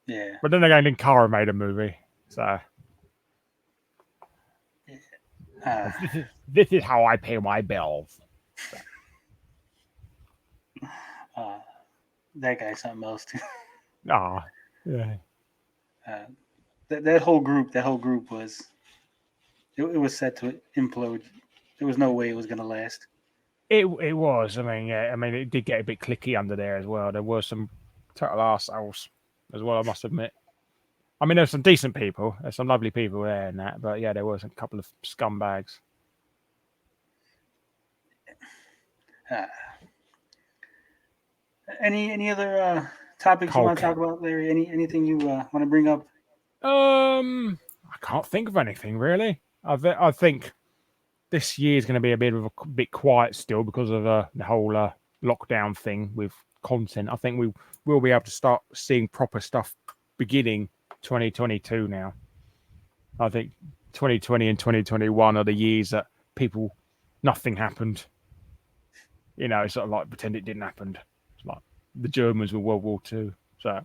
Yeah. But then again, Cara made a movie, so. This is how I pay my bills. That guy's something else too. Yeah. That whole group was. It was set to implode. There was no way it was going to last. It was. I mean, yeah. I mean, it did get a bit clicky under there as well. There were some total arseholes as well, I must admit. I mean, there's some decent people. There's some lovely people there and that. But yeah, there was a couple of scumbags. Any other topics you want to talk about, Larry? Anything you want to bring up? I can't think of anything really. I think this year is going to be a bit quiet still because of the whole lockdown thing with content. I think we will be able to start seeing proper stuff beginning 2022 now. I think 2020 and 2021 are the years that nothing happened. It's sort of like pretend it didn't happen. It's like the Germans were World War II. So,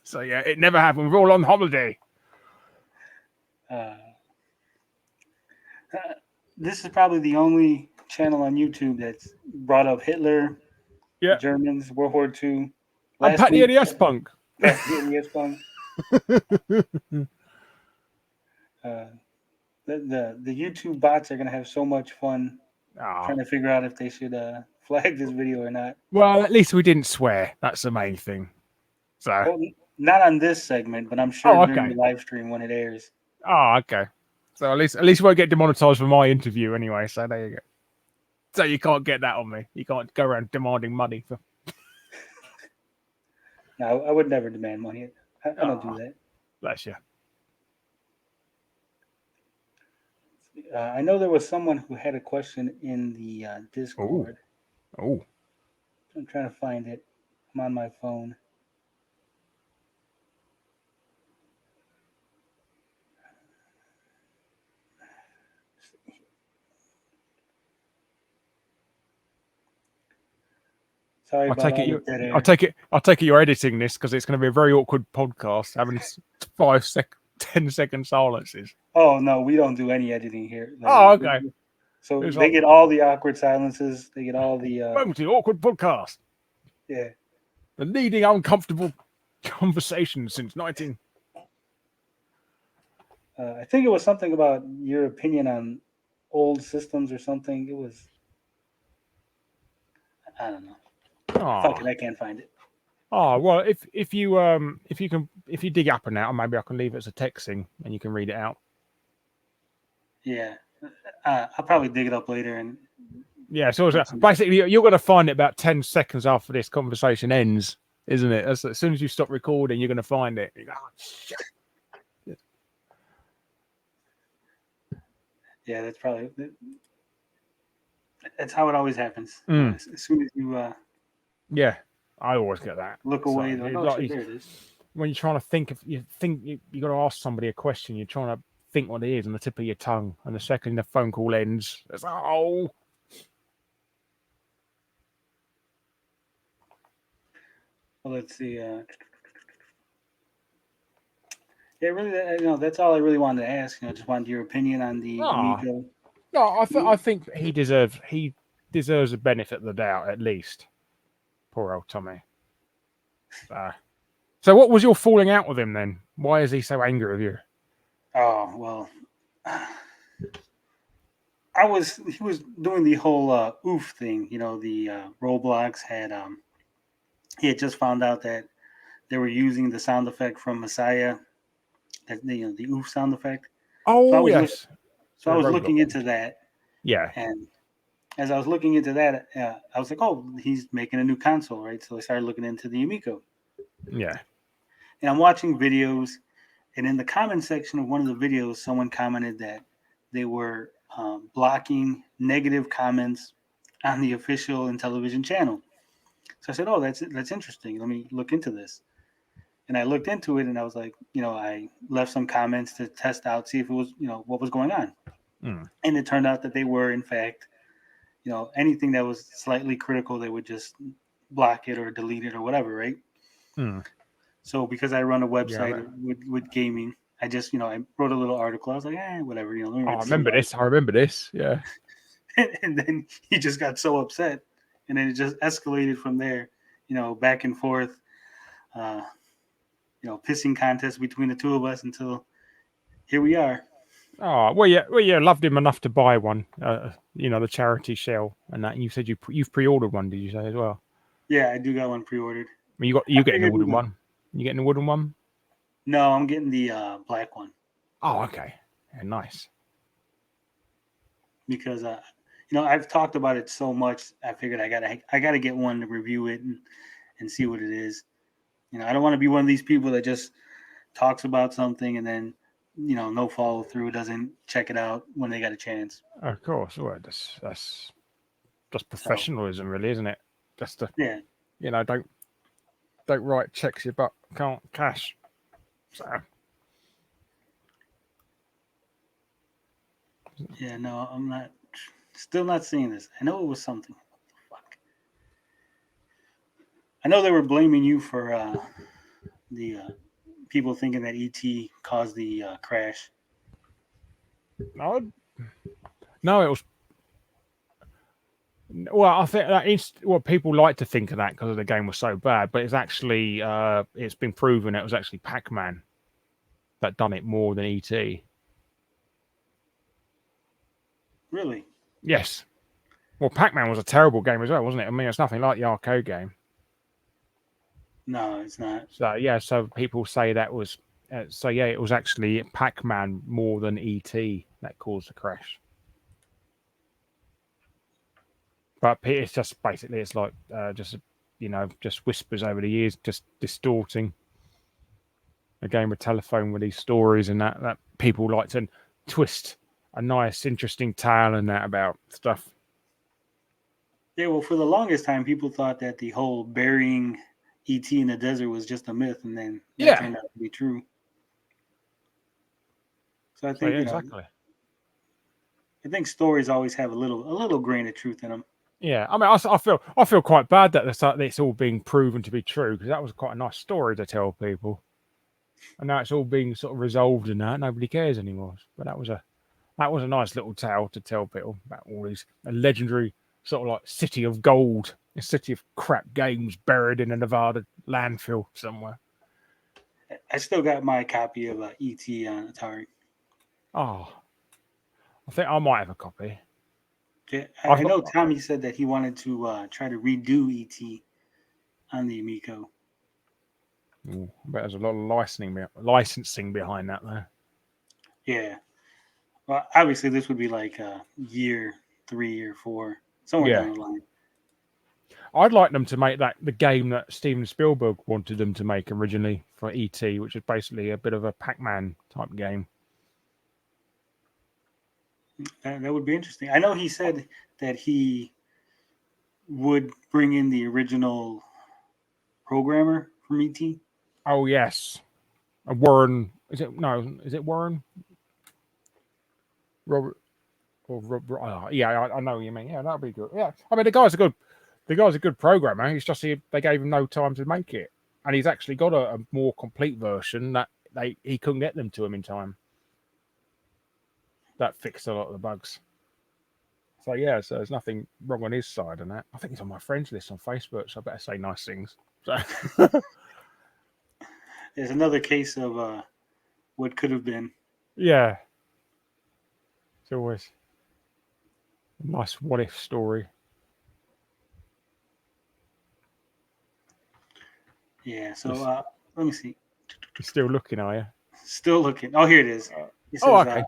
so yeah, it never happened. We're all on holiday. This is probably the only channel on YouTube that's brought up Hitler, Yeah. Germans, World War II. I'm Last Pat the week, NES Punk. Pat the NES Punk. The YouTube bots are gonna have so much fun trying to figure out if they should flag this video or not. Well, at least we didn't swear. That's the main thing. So. Well, not on this segment, but I'm sure during Okay. the live stream when it airs. Oh, okay. So at least we won't get demonetized for my interview anyway. So there you go. So you can't get that on me. You can't go around demanding money for. No, I would never demand money. I don't do that. Bless you. I know there was someone who had a question in the Discord. Oh. I'm trying to find it. I'm on my phone. Sorry I'll about take it. all the dead air. I'll take it. You're editing this because it's going to be a very awkward podcast, having 10-second silences. Oh no, we don't do any editing here. Okay. So they get all the awkward silences. They get all the welcome to the awkward podcast. Yeah. The leading uncomfortable conversation since 19. I think it was something about your opinion on old systems or something. It was. I don't know. Fuck it, I can't find it. Oh well, if you dig it up and out, maybe I can leave it as a text thing and you can read it out. Yeah, I'll probably dig it up later and. Yeah, so basically you're going to find it about 10 seconds after this conversation ends, isn't it? As soon as you stop recording, you're going to find it. You go, oh, shit. Yeah, that's probably. That's how it always happens. Mm. As soon as you. Yeah, I always get that. Look away. So, like, shit, there it is. When you're trying to think, you got to ask somebody a question. You're trying to think what it is on the tip of your tongue, and the second the phone call ends, it's oh. Well, let's see. Yeah, really, that's all I really wanted to ask. Just wanted your opinion on the Amico. No, I think he deserves a benefit of the doubt at least. Poor old Tommy. So what was your falling out with him then? Why is he so angry with you? Oh well, he was doing the whole oof thing. The Roblox he had just found out that they were using the sound effect from Messiah, the oof sound effect. Oh, yes. So I was looking into that. Yeah. And as I was looking into that, I was like, oh, he's making a new console, right? So I started looking into the Amico. Yeah. And I'm watching videos, and in the comment section of one of the videos, someone commented that they were blocking negative comments on the official Intellivision channel. So I said, oh, that's interesting. Let me look into this. And I looked into it, and I was like, I left some comments to test out, see if it was, what was going on. Mm. And it turned out that they were, in fact, anything that was slightly critical, they would just block it or delete it or whatever, right? Mm. So because I run a website with gaming, I just, I wrote a little article. I was like, whatever, I remember this. Yeah. And then he just got so upset, and then it just escalated from there, back and forth, pissing contest between the two of us until here we are. Oh, well, yeah, loved him enough to buy one, the charity shell and that. And you said you've pre-ordered one, did you say as well? Yeah, I do got one pre-ordered. You getting the wooden one? You getting the wooden one? No, I'm getting the black one. Oh, okay. Yeah, nice. Because I've talked about it so much, I figured I gotta get one to review it and see what it is. I don't want to be one of these people that just talks about something and then no follow through, doesn't check it out when they got a chance. Of course, well, that's professionalism, really, isn't it? Just to don't write checks your butt can't cash. So yeah, no, I'm still not seeing this. I know it was something. Fuck. I know they were blaming you for the people thinking that ET caused the crash. No, it was. Well, I think that is what people like to think of that because the game was so bad, but it's actually it's been proven it was actually PacMan that done it more than ET. Really? Yes. Well, PacMan was a terrible game as well, wasn't it? I mean, it's nothing like the arcade game. No, it's not. So yeah, so people say that was so yeah, it was actually PacMan more than ET that caused the crash. But it's just basically it's like just just whispers over the years, just distorting a game of telephone with these stories and that people like to twist a nice, interesting tale and that about stuff. Yeah, well, for the longest time, people thought that the whole burying ET in the desert was just a myth, and then that Yeah. turned out to be true. So I So think yeah, exactly. I think stories always have a little grain of truth in them. Yeah, I mean, I feel quite bad that it's all being proven to be true because that was quite a nice story to tell people, and now it's all being sort of resolved and that nobody cares anymore. But that was a nice little tale to tell people about all these a legendary sort of like city of gold, a city of crap games buried in a Nevada landfill somewhere. I still got my copy of ET on Atari. Oh, I think I might have a copy. Yeah, I've I got, know Tommy said that he wanted to try to redo ET on the Amico. but there's a lot of licensing behind that though. Yeah. Well, obviously this would be like year 3 or 4, somewhere Yeah, down the line. I'd like them to make that the game that Steven Spielberg wanted them to make originally for ET, which is basically a bit of a Pac-Man type game. That would be interesting. I know he said that he would bring in the original programmer from ET. Oh yes, Warren. Is it no? Is it Warren? Robert or yeah, I know what you mean. Yeah, that'd be good. Yeah, I mean the guy's a good programmer. He's just they gave him no time to make it, and he's actually got a more complete version that he couldn't get them to him in time. That fixed a lot of the bugs. So yeah, so there's nothing wrong on his side on that. I think he's on my friends list on Facebook, so I better say nice things. So There's another case of what could have been. yeah, it's always a nice what if story. Yeah. So Just let me see. you're still looking, are you? Still looking. Oh, here it is. It Oh, says, okay.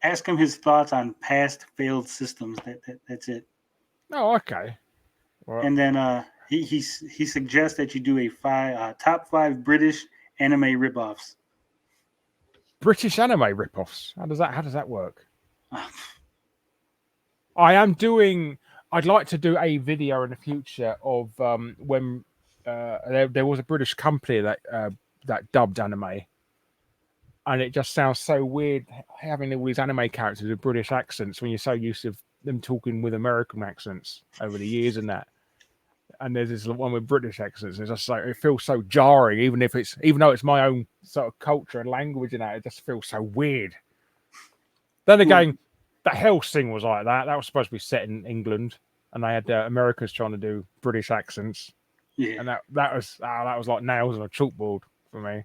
ask him his thoughts on past failed systems. That's it. Oh, okay. Well, And then he suggests that you do a top 5 British anime ripoffs. British anime ripoffs. How does that work? I am doing. I'd like to do a video in the future of when there was a British company that dubbed anime, and it just sounds so weird having all these anime characters with British accents when you're so used to them talking with American accents over the years and that. And there's this one with British accents. It's just like it feels so jarring, even though it's my own sort of culture and language and that, it just feels so weird. Then again, the Hellsing was like that. That was supposed to be set in England, and they had Americans trying to do British accents, Yeah. and that was like nails on a chalkboard for me.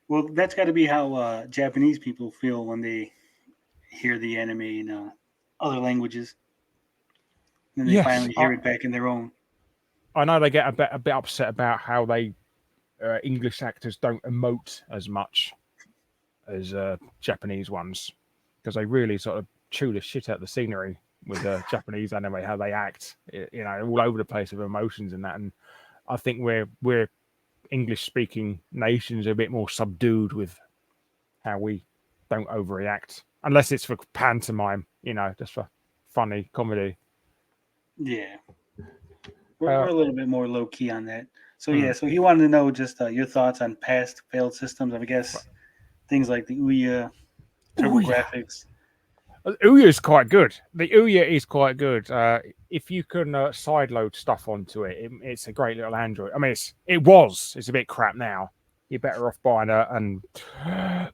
Well, that's got to be how Japanese people feel when they hear the anime in other languages, and then they Yes, finally hear it back in their own. I know they get a bit upset about how they English actors don't emote as much as Japanese ones because they really sort of chew the shit out of the scenery with Japanese anime, how they act, all over the place with emotions and that. And I think we're English speaking nations are a bit more subdued with how we don't overreact, unless it's for pantomime, just for funny comedy. Yeah, we're a little bit more low key on that. So yeah, so he wanted to know just your thoughts on past failed systems. I guess things like the Ouya, TurboGrafx. Ouya is quite good. The Ouya is quite good. If you can sideload stuff onto it's a great little Android. I mean, it's a bit crap now. You're better off buying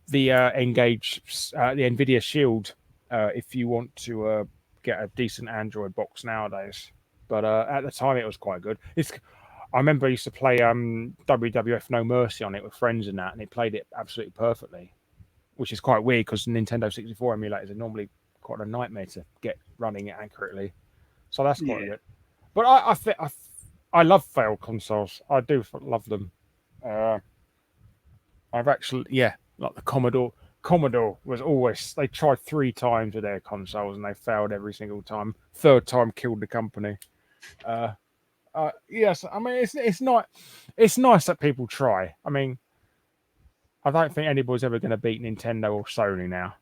the Engage, the Nvidia Shield, if you want to get a decent Android box nowadays. But at the time, it was quite good. I remember I used to play WWF No Mercy on it with friends and that, and it played it absolutely perfectly, which is quite weird because Nintendo 64 emulators are normally quite a nightmare to get running it accurately. So that's quite Yeah. good. But I love failed consoles. I do love them. I've actually, yeah, like the Commodore. Commodore was always, they tried 3 times with their consoles and they failed every single time. Third time killed the company. Yes, I mean it's nice that people try. I mean, I don't think anybody's ever going to beat Nintendo or Sony now.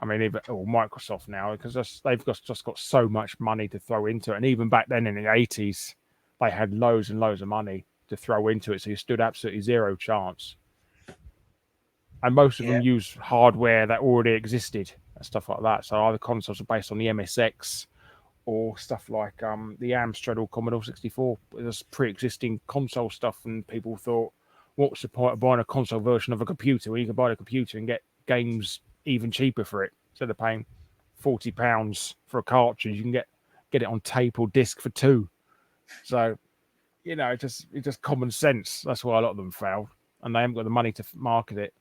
I mean, even or Microsoft now because they've just got so much money to throw into it. And even back then in the 80s, they had loads and loads of money to throw into it, so you stood absolutely zero chance. And most of Yeah. them use hardware that already existed and stuff like that. So either consoles are based on the MSX or stuff like the Amstrad or Commodore 64. There's pre-existing console stuff, and people thought, what's the point of buying a console version of a computer when you can buy a computer and get games even cheaper for it? Instead of paying £40 for a cartridge, you can get it on tape or disc for £2. So, it's just common sense. That's why a lot of them failed, and they haven't got the money to market it.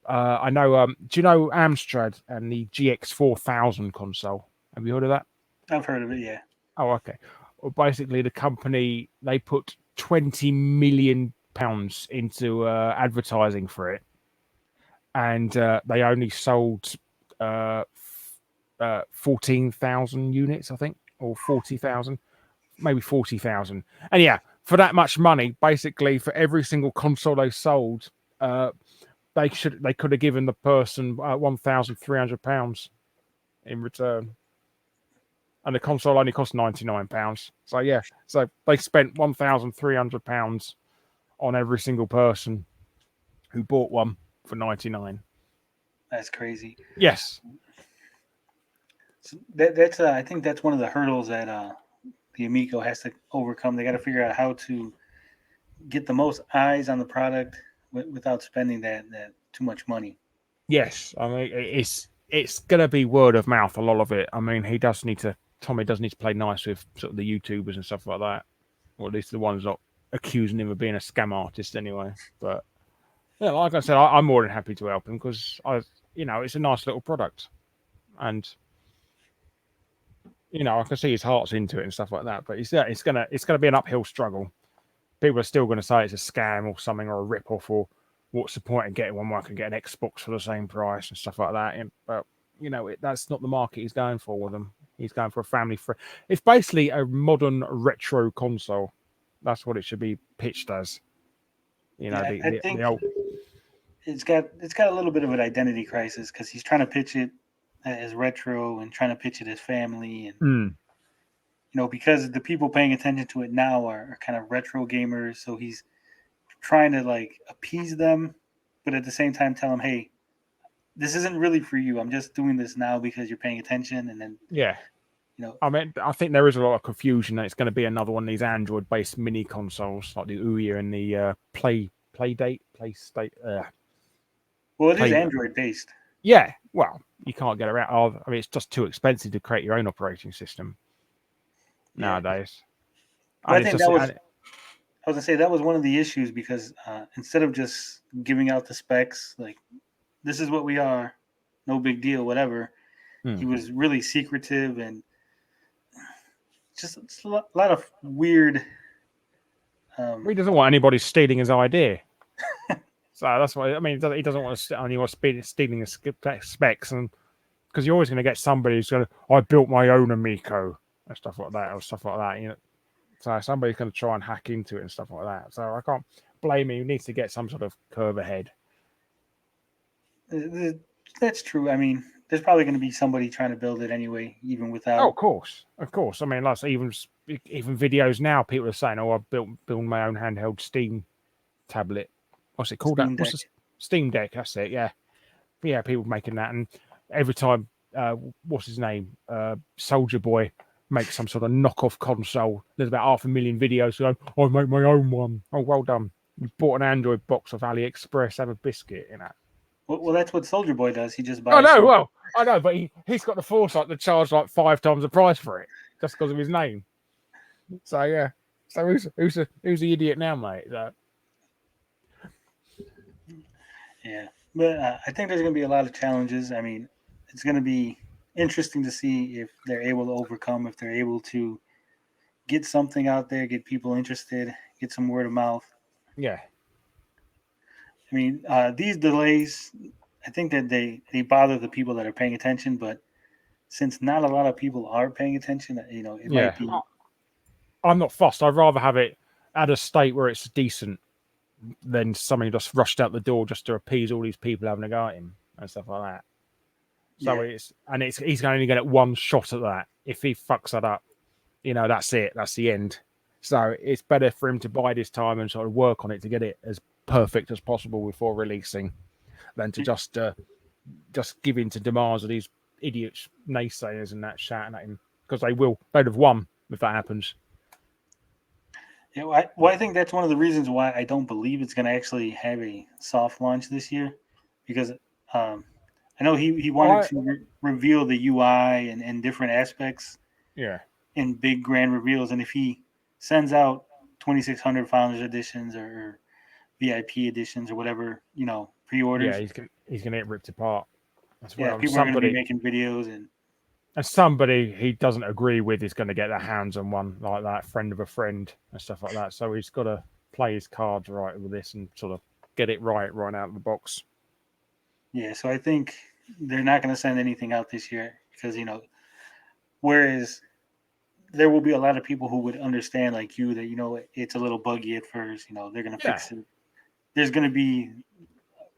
I know. Do you know Amstrad and the GX4000 console? Have you heard of that? I've heard of it. Yeah. Oh, okay. Well, basically, the company they put £20 million into advertising for it, and they only sold 14,000 units, I think, or 40,000, maybe 40,000. And yeah, for that much money, basically, for every single console they sold, they could have given the person £1,300 in return. And the console only cost £99. So yeah, so they spent £1,300 on every single person who bought one for 99. That's crazy. Yes. So that's I think that's one of the hurdles that the Amico has to overcome. They got to figure out how to get the most eyes on the product without spending that too much money. Yes. I mean, it's gonna be word of mouth. A lot of it. I mean, Tommy does need to play nice with sort of the YouTubers and stuff like that, or at least the ones not accusing him of being a scam artist anyway. But yeah, like I said, I'm more than happy to help him because it's a nice little product, and I can see his heart's into it and stuff like that. But it's gonna be an uphill struggle. People are still going to say it's a scam or something or a rip off, or what's the point of getting one where I can get an Xbox for the same price and stuff like that. But that's not the market he's going for with them. He's going for a family friend. It's basically a modern retro console. That's what it should be pitched as. Yeah, I think the old. it's got a little bit of an identity crisis because he's trying to pitch it as retro and trying to pitch it as family, and because the people paying attention to it now are kind of retro gamers, so he's trying to like appease them, but at the same time tell them, hey, this isn't really for you. I'm just doing this now because you're paying attention, and then Yeah. you know, I mean, I think there is a lot of confusion that it's going to be another one of these Android-based mini consoles like the Ouya and the Playstate. well, it is Play. Android based. Yeah, well, you can't get around. I mean, it's just too expensive to create your own operating system nowadays. But And I it's think just, I was gonna say that was one of the issues because instead of just giving out the specs, like this is what we are, no big deal, whatever, he was really secretive and just it's a lot of weird. he doesn't want anybody stealing his idea. So that's why I mean he doesn't want to anyone stealing his specs, and because you're always going to get somebody who's going to I built my own Amico and stuff like that or stuff like that. So somebody's going to try and hack into it and stuff like that. So I can't blame him. He needs to get some sort of curve ahead. That's true. I mean, there's probably going to be somebody trying to build it anyway, even without. Oh, of course. I mean, like even videos now, people are saying, "Oh, I built my own handheld Steam tablet." What's it called? Steam Deck. What's the Steam Deck? That's it. Yeah, people making that, and every time, what's his name, Soldier Boy makes some sort of knockoff console. There's about 500,000 videos going, "I make my own one." Oh, well done. You bought an Android box off AliExpress. Have a biscuit in that. Well, that's what Soldier Boy does. He just I buys know, some. well, I know, but he's got the foresight to charge like 5 times the price for it just because of his name. So yeah. So who's the idiot now, mate? So, Yeah, but I think there's going to be a lot of challenges. I mean, it's going to be interesting to see if they're able to overcome, if they're able to get something out there, get people interested, get some word of mouth. yeah. I mean, these delays, I think that they bother the people that are paying attention, but since not a lot of people are paying attention, it might Yeah. be. I'm not fussed. I'd rather have it at a state where it's decent than somebody just rushed out the door just to appease all these people having a go at him and stuff like that. So Yeah, he's only going to get one shot at that. If he fucks that up, that's it. That's the end. So it's better for him to bide his time and sort of work on it to get it as perfect as possible before releasing, than to just give in to demands of these idiots, naysayers, and that shouting at him because they'd have won if that happens. yeah. I think that's one of the reasons why I don't believe it's going to actually have a soft launch this year, because um, I know he wanted I to reveal the UI and different aspects Yeah, in big grand reveals, and if he sends out 2600 Founders editions or VIP editions or whatever, yeah, pre-orders, he's gonna get ripped apart as yeah, well. people are going to be making videos and Somebody he doesn't agree with is going to get their hands on one like that, friend of a friend and stuff like that. So he's got to play his cards right with this and sort of get it right out of the box. yeah. So I think they're not going to send anything out this year because whereas there will be a lot of people who would understand like you that it's a little buggy at first. They're going to Yeah, fix it. There's going to be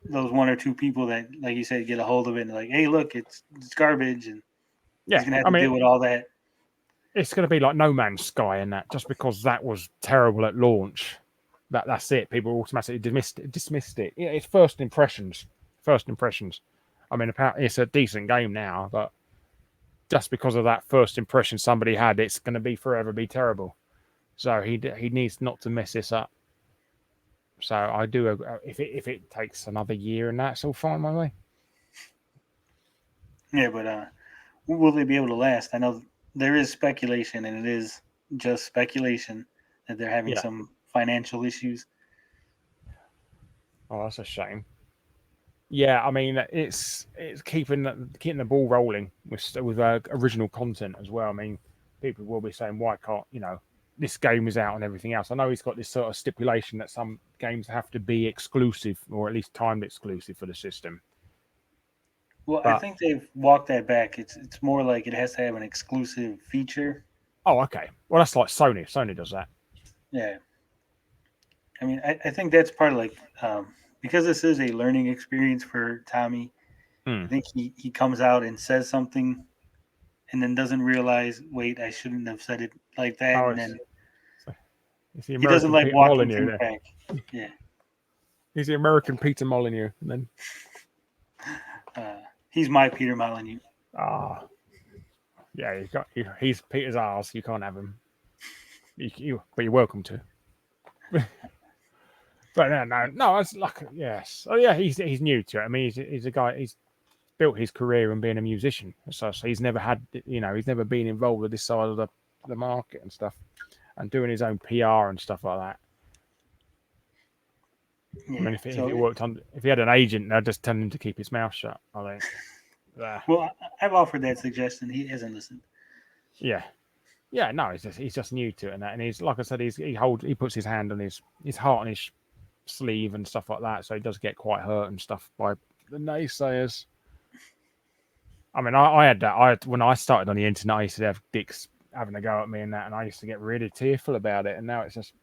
those one or two people that, like you said, get a hold of it and like, hey, look, it's garbage, and he's yeah. going to have I to mean, deal with all that. it's going to be like No Man's Sky and that. Just because that was terrible at launch, that's it. People automatically dismissed it. Yeah, it's first impressions. First impressions. I mean, apparently it's a decent game now, but just because of that first impression somebody had, it's going to be forever be terrible. So he needs not to mess this up. So I do. If it takes another year and that's all fine by me. Yeah, but will they be able to last? I know there is speculation, and it is just speculation that they're having Yeah. some financial issues. Oh, that's a shame. Yeah, I mean it's keeping the ball rolling with original content as well. I mean, people will be saying why can't this game is out and everything else. I know he's got this sort of stipulation that some games have to be exclusive or at least timed exclusive for the system. Well, I But think they've walked that back. It's more like it has to have an exclusive feature. oh, okay. Well, that's like Sony. Sony does that. Yeah, I mean, I think that's part of like because this is a learning experience for Tommy. I Hmm. think he comes out and says something, and then doesn't realize, wait, I shouldn't have said it like that, Oh, and then it's the he doesn't American like Peter walking Molyneux things there. back. Yeah, He's the American Peter Molyneux, and then he's my Peter Molyneux. ah, yeah, he's Peter's arse. You can't have him. But you're welcome to. But no. It's like yes. Oh yeah, he's new to it. I mean, he's a guy. He's built his career on being a musician, so he's never had he's never been involved with this side of the market and stuff, and doing his own PR and stuff like that. I Yeah. mean, if So, it worked on, if he had an agent, they'd just tell him to keep his mouth shut. I think. well, I've offered that suggestion. He hasn't listened. Yeah. Yeah, no, he's just new to it and that, and he's like I said, he puts his hand on his heart on his sleeve and stuff like that, so he does get quite hurt and stuff by the naysayers. I mean, I had that. When I started on the internet, I used to have dicks having a go at me and that, and I used to get really tearful about it. And now it's just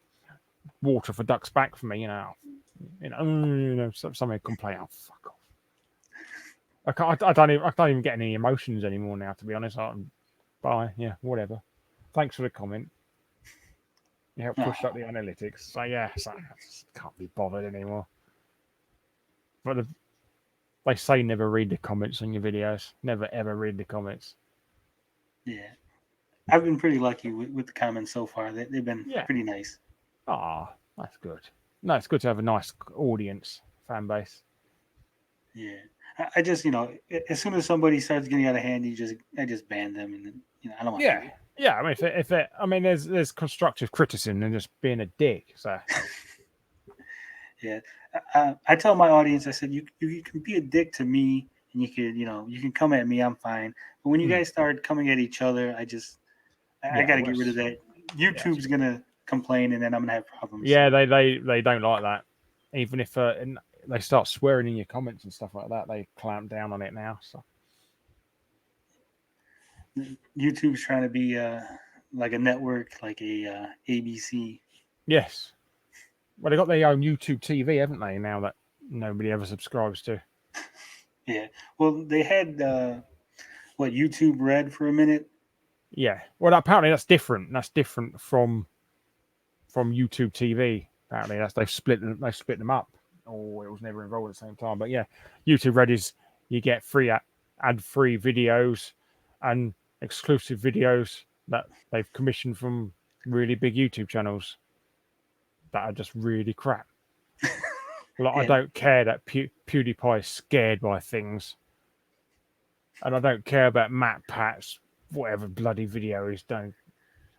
water for ducks back for me. Somebody complain. Oh, fuck off. I don't even get any emotions anymore now. To be honest, bye. Yeah, whatever. Thanks for the comment. You help push up the analytics. So yeah, I just can't be bothered anymore. But they say never read the comments on your videos. Never ever read the comments. Yeah, I've been pretty lucky with the comments so far. They've been Yeah. pretty nice. Ah, that's good. No, it's good to have a nice audience, fan base. Yeah, I just as soon as somebody starts getting out of hand, I just ban them, and then, I don't want to Yeah, hear it. yeah. I mean, if it, I mean, there's constructive criticism and just being a dick. So Yeah, I tell my audience, I said you can be a dick to me, and you can come at me, I'm fine. But when you mm, guys start coming at each other, I yeah, got to well, get rid of that. yeah, YouTube's gonna complain, and then I'm gonna have problems. yeah. So They don't like that. Even if and they start swearing in your comments and stuff like that, they clamp down on it now. So YouTube's trying to be like a network, like a ABC. yes, well, they got their own YouTube TV, haven't they? Now that nobody ever subscribes to. Yeah. Well, they had what YouTube Red for a minute. Yeah. Well, apparently that's different. That's different from YouTube TV. Apparently, that's they split them up. Oh, it was never involved at the same time. But yeah, YouTube Red is you get free ad free videos and exclusive videos that they've commissioned from really big YouTube channels that are just really crap. Like I Yeah. don't care that PewDiePie is scared by things, and I don't care about Matt Pat's whatever bloody video he's done.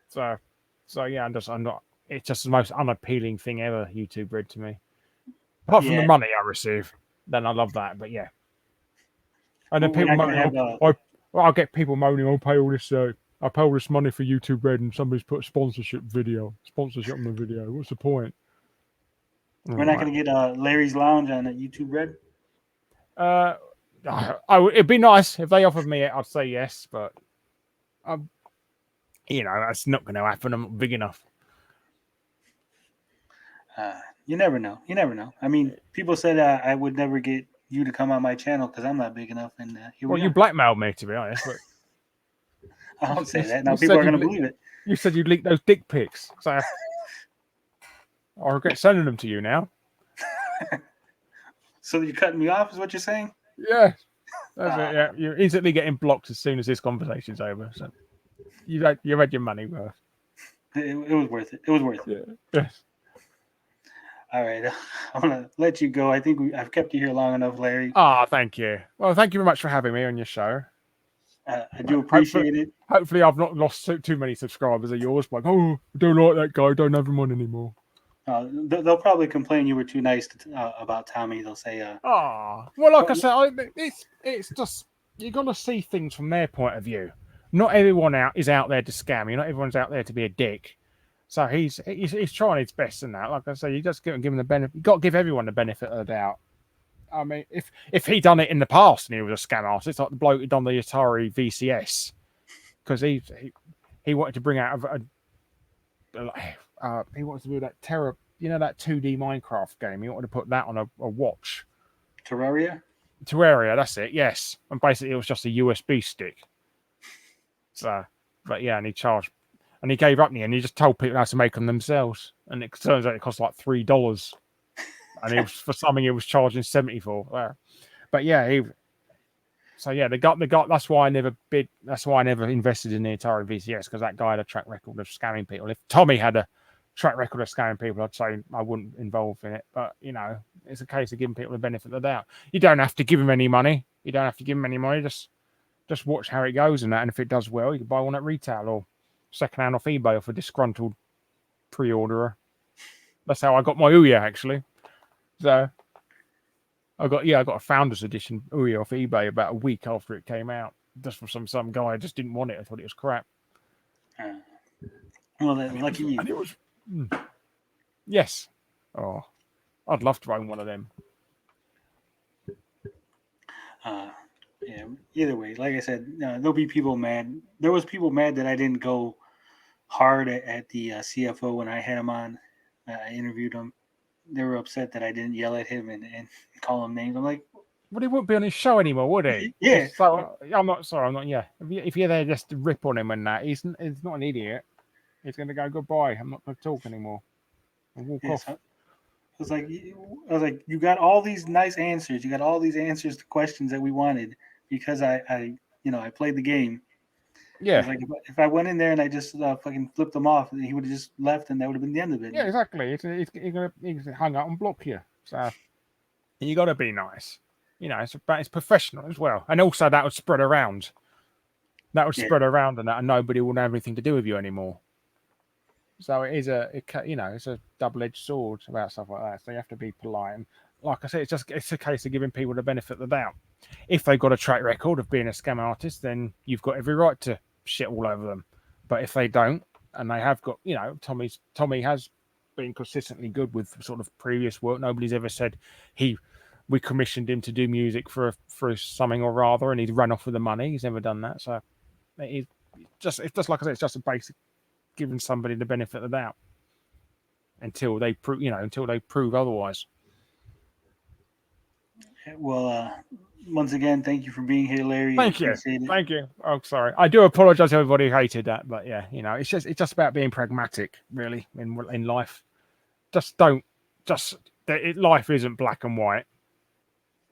So, so yeah, I'm not. It's just the most unappealing thing ever. YouTube Red to me. Apart from the Yeah. money I receive, then I love that. But yeah, and then We're people not gonna moaning, have I'll get people moaning, I pay all this money for YouTube Red, and somebody's put a sponsorship on the video. What's the point? we're not gonna get Larry's Lounge on YouTube Red. Uh, it'd be nice if they offered me it. I'd say yes, but um, that's not going to happen. I'm not big enough. You never know. You never know. I mean, people said I would never get you to come on my channel because I'm not big enough, and here Well, we you are. blackmailed me, to be honest. But I don't say that. Now you people said are gonna believe it. you said you'd leak those dick pics, so I regret sending them to you now. So you're cutting me off, is what you're saying? Yeah, that's it. Uh, Yeah, you're instantly getting blocked as soon as this conversation's over. So you had your money worth. it was worth it. It was worth it. Yeah. Yes. All right, I'm gonna let you go. I think I've kept you here long enough, Larry. Ah, thank you. Well, thank you very much for having me on your show. I do Hopefully, appreciate it. hopefully, I've not lost too many subscribers of yours. Like, oh, I don't like that guy. Don't have him on anymore. They'll probably complain you were too nice about Tommy. They'll say, Ah, well, like I well, said, it's just you got to see things from their point of view. Not everyone is out there to scam you. Not everyone's out there to be a dick. So he's trying his best in that. Like I say, you just give him the benefit. You got to give everyone the benefit of the doubt. I mean, if he done it in the past and he was a scam artist, like the bloke who done the Atari VCS, because he wanted to bring out he wanted to do that Terra, that 2D Minecraft game. He wanted to put that on a watch. Terraria? Terraria, that's it, yes. And basically it was just a USB stick. So, but yeah, and he gave up in the end. He just told people how to make them themselves. And it turns out it cost like $3. And it was for something he was charging 70 for. But yeah, they got that's why I never bid. That's why I never invested in the Atari VCS, because that guy had a track record of scamming people. If Tommy had a track record of scamming people, I'd say I wouldn't involve in it. But it's a case of giving people the benefit of the doubt. You don't have to give him any money. Just watch how it goes and that. And if it does well, you can buy one at retail or secondhand off eBay off a disgruntled pre-orderer. That's how I got my Ouya, actually. So I got a founder's edition Ouya off eBay about a week after it came out, just from some guy. I just didn't want it. I thought it was crap. Well, lucky you. And it was. Yes. Oh, I'd love to own one of them. Yeah. Either way, like I said, there'll be people mad. There was people mad that I didn't go hard at the CFO when I had him on. I interviewed him. They were upset that I didn't yell at him and call him names. I'm like, well, he wouldn't be on his show anymore, would he? Yeah. So I'm not sorry. I'm not. Yeah. If you're there just to rip on him and that, he's not an idiot. He's going to go goodbye. I'm not going to talk anymore. And walk off. So I was like, you got all these nice answers. You got all these answers to questions that we wanted because I played the game. Yeah. Like if I went in there and I just fucking flipped him off, he would have just left, and that would have been the end of it. Yeah, exactly. He's going to hung out and block you. So you got to be nice. You know, it's professional as well, and also that would spread around. That would Yeah. spread around, and nobody will have anything to do with you anymore. So it is it's a double-edged sword about stuff like that. So you have to be polite. And like I said, it's a case of giving people the benefit of the doubt. If they've got a track record of being a scam artist, then you've got every right to shit all over them. But if they don't, and they have got, Tommy has been consistently good with sort of previous work. Nobody's ever said we commissioned him to do music for something or rather, and he's run off with the money. He's never done that. So it's just like I said, it's just a basic giving somebody the benefit of the doubt until they prove otherwise. Well, once again, thank you for being here, Larry. Thank you. Appreciate it. Thank you. Oh, sorry. I do apologize to everybody who hated that, but yeah, it's just about being pragmatic, really, in life. Life isn't black and white.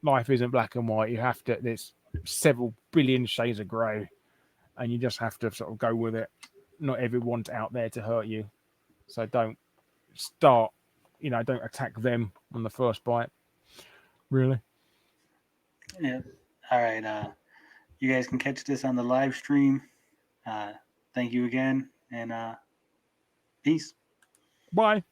Life isn't black and white. There's several billion shades of grey, and you just have to sort of go with it. Not everyone's out there to hurt you, so don't attack them on the first bite. Really. Yeah. All right. You guys can catch this on the live stream. Thank you again, and peace. Bye.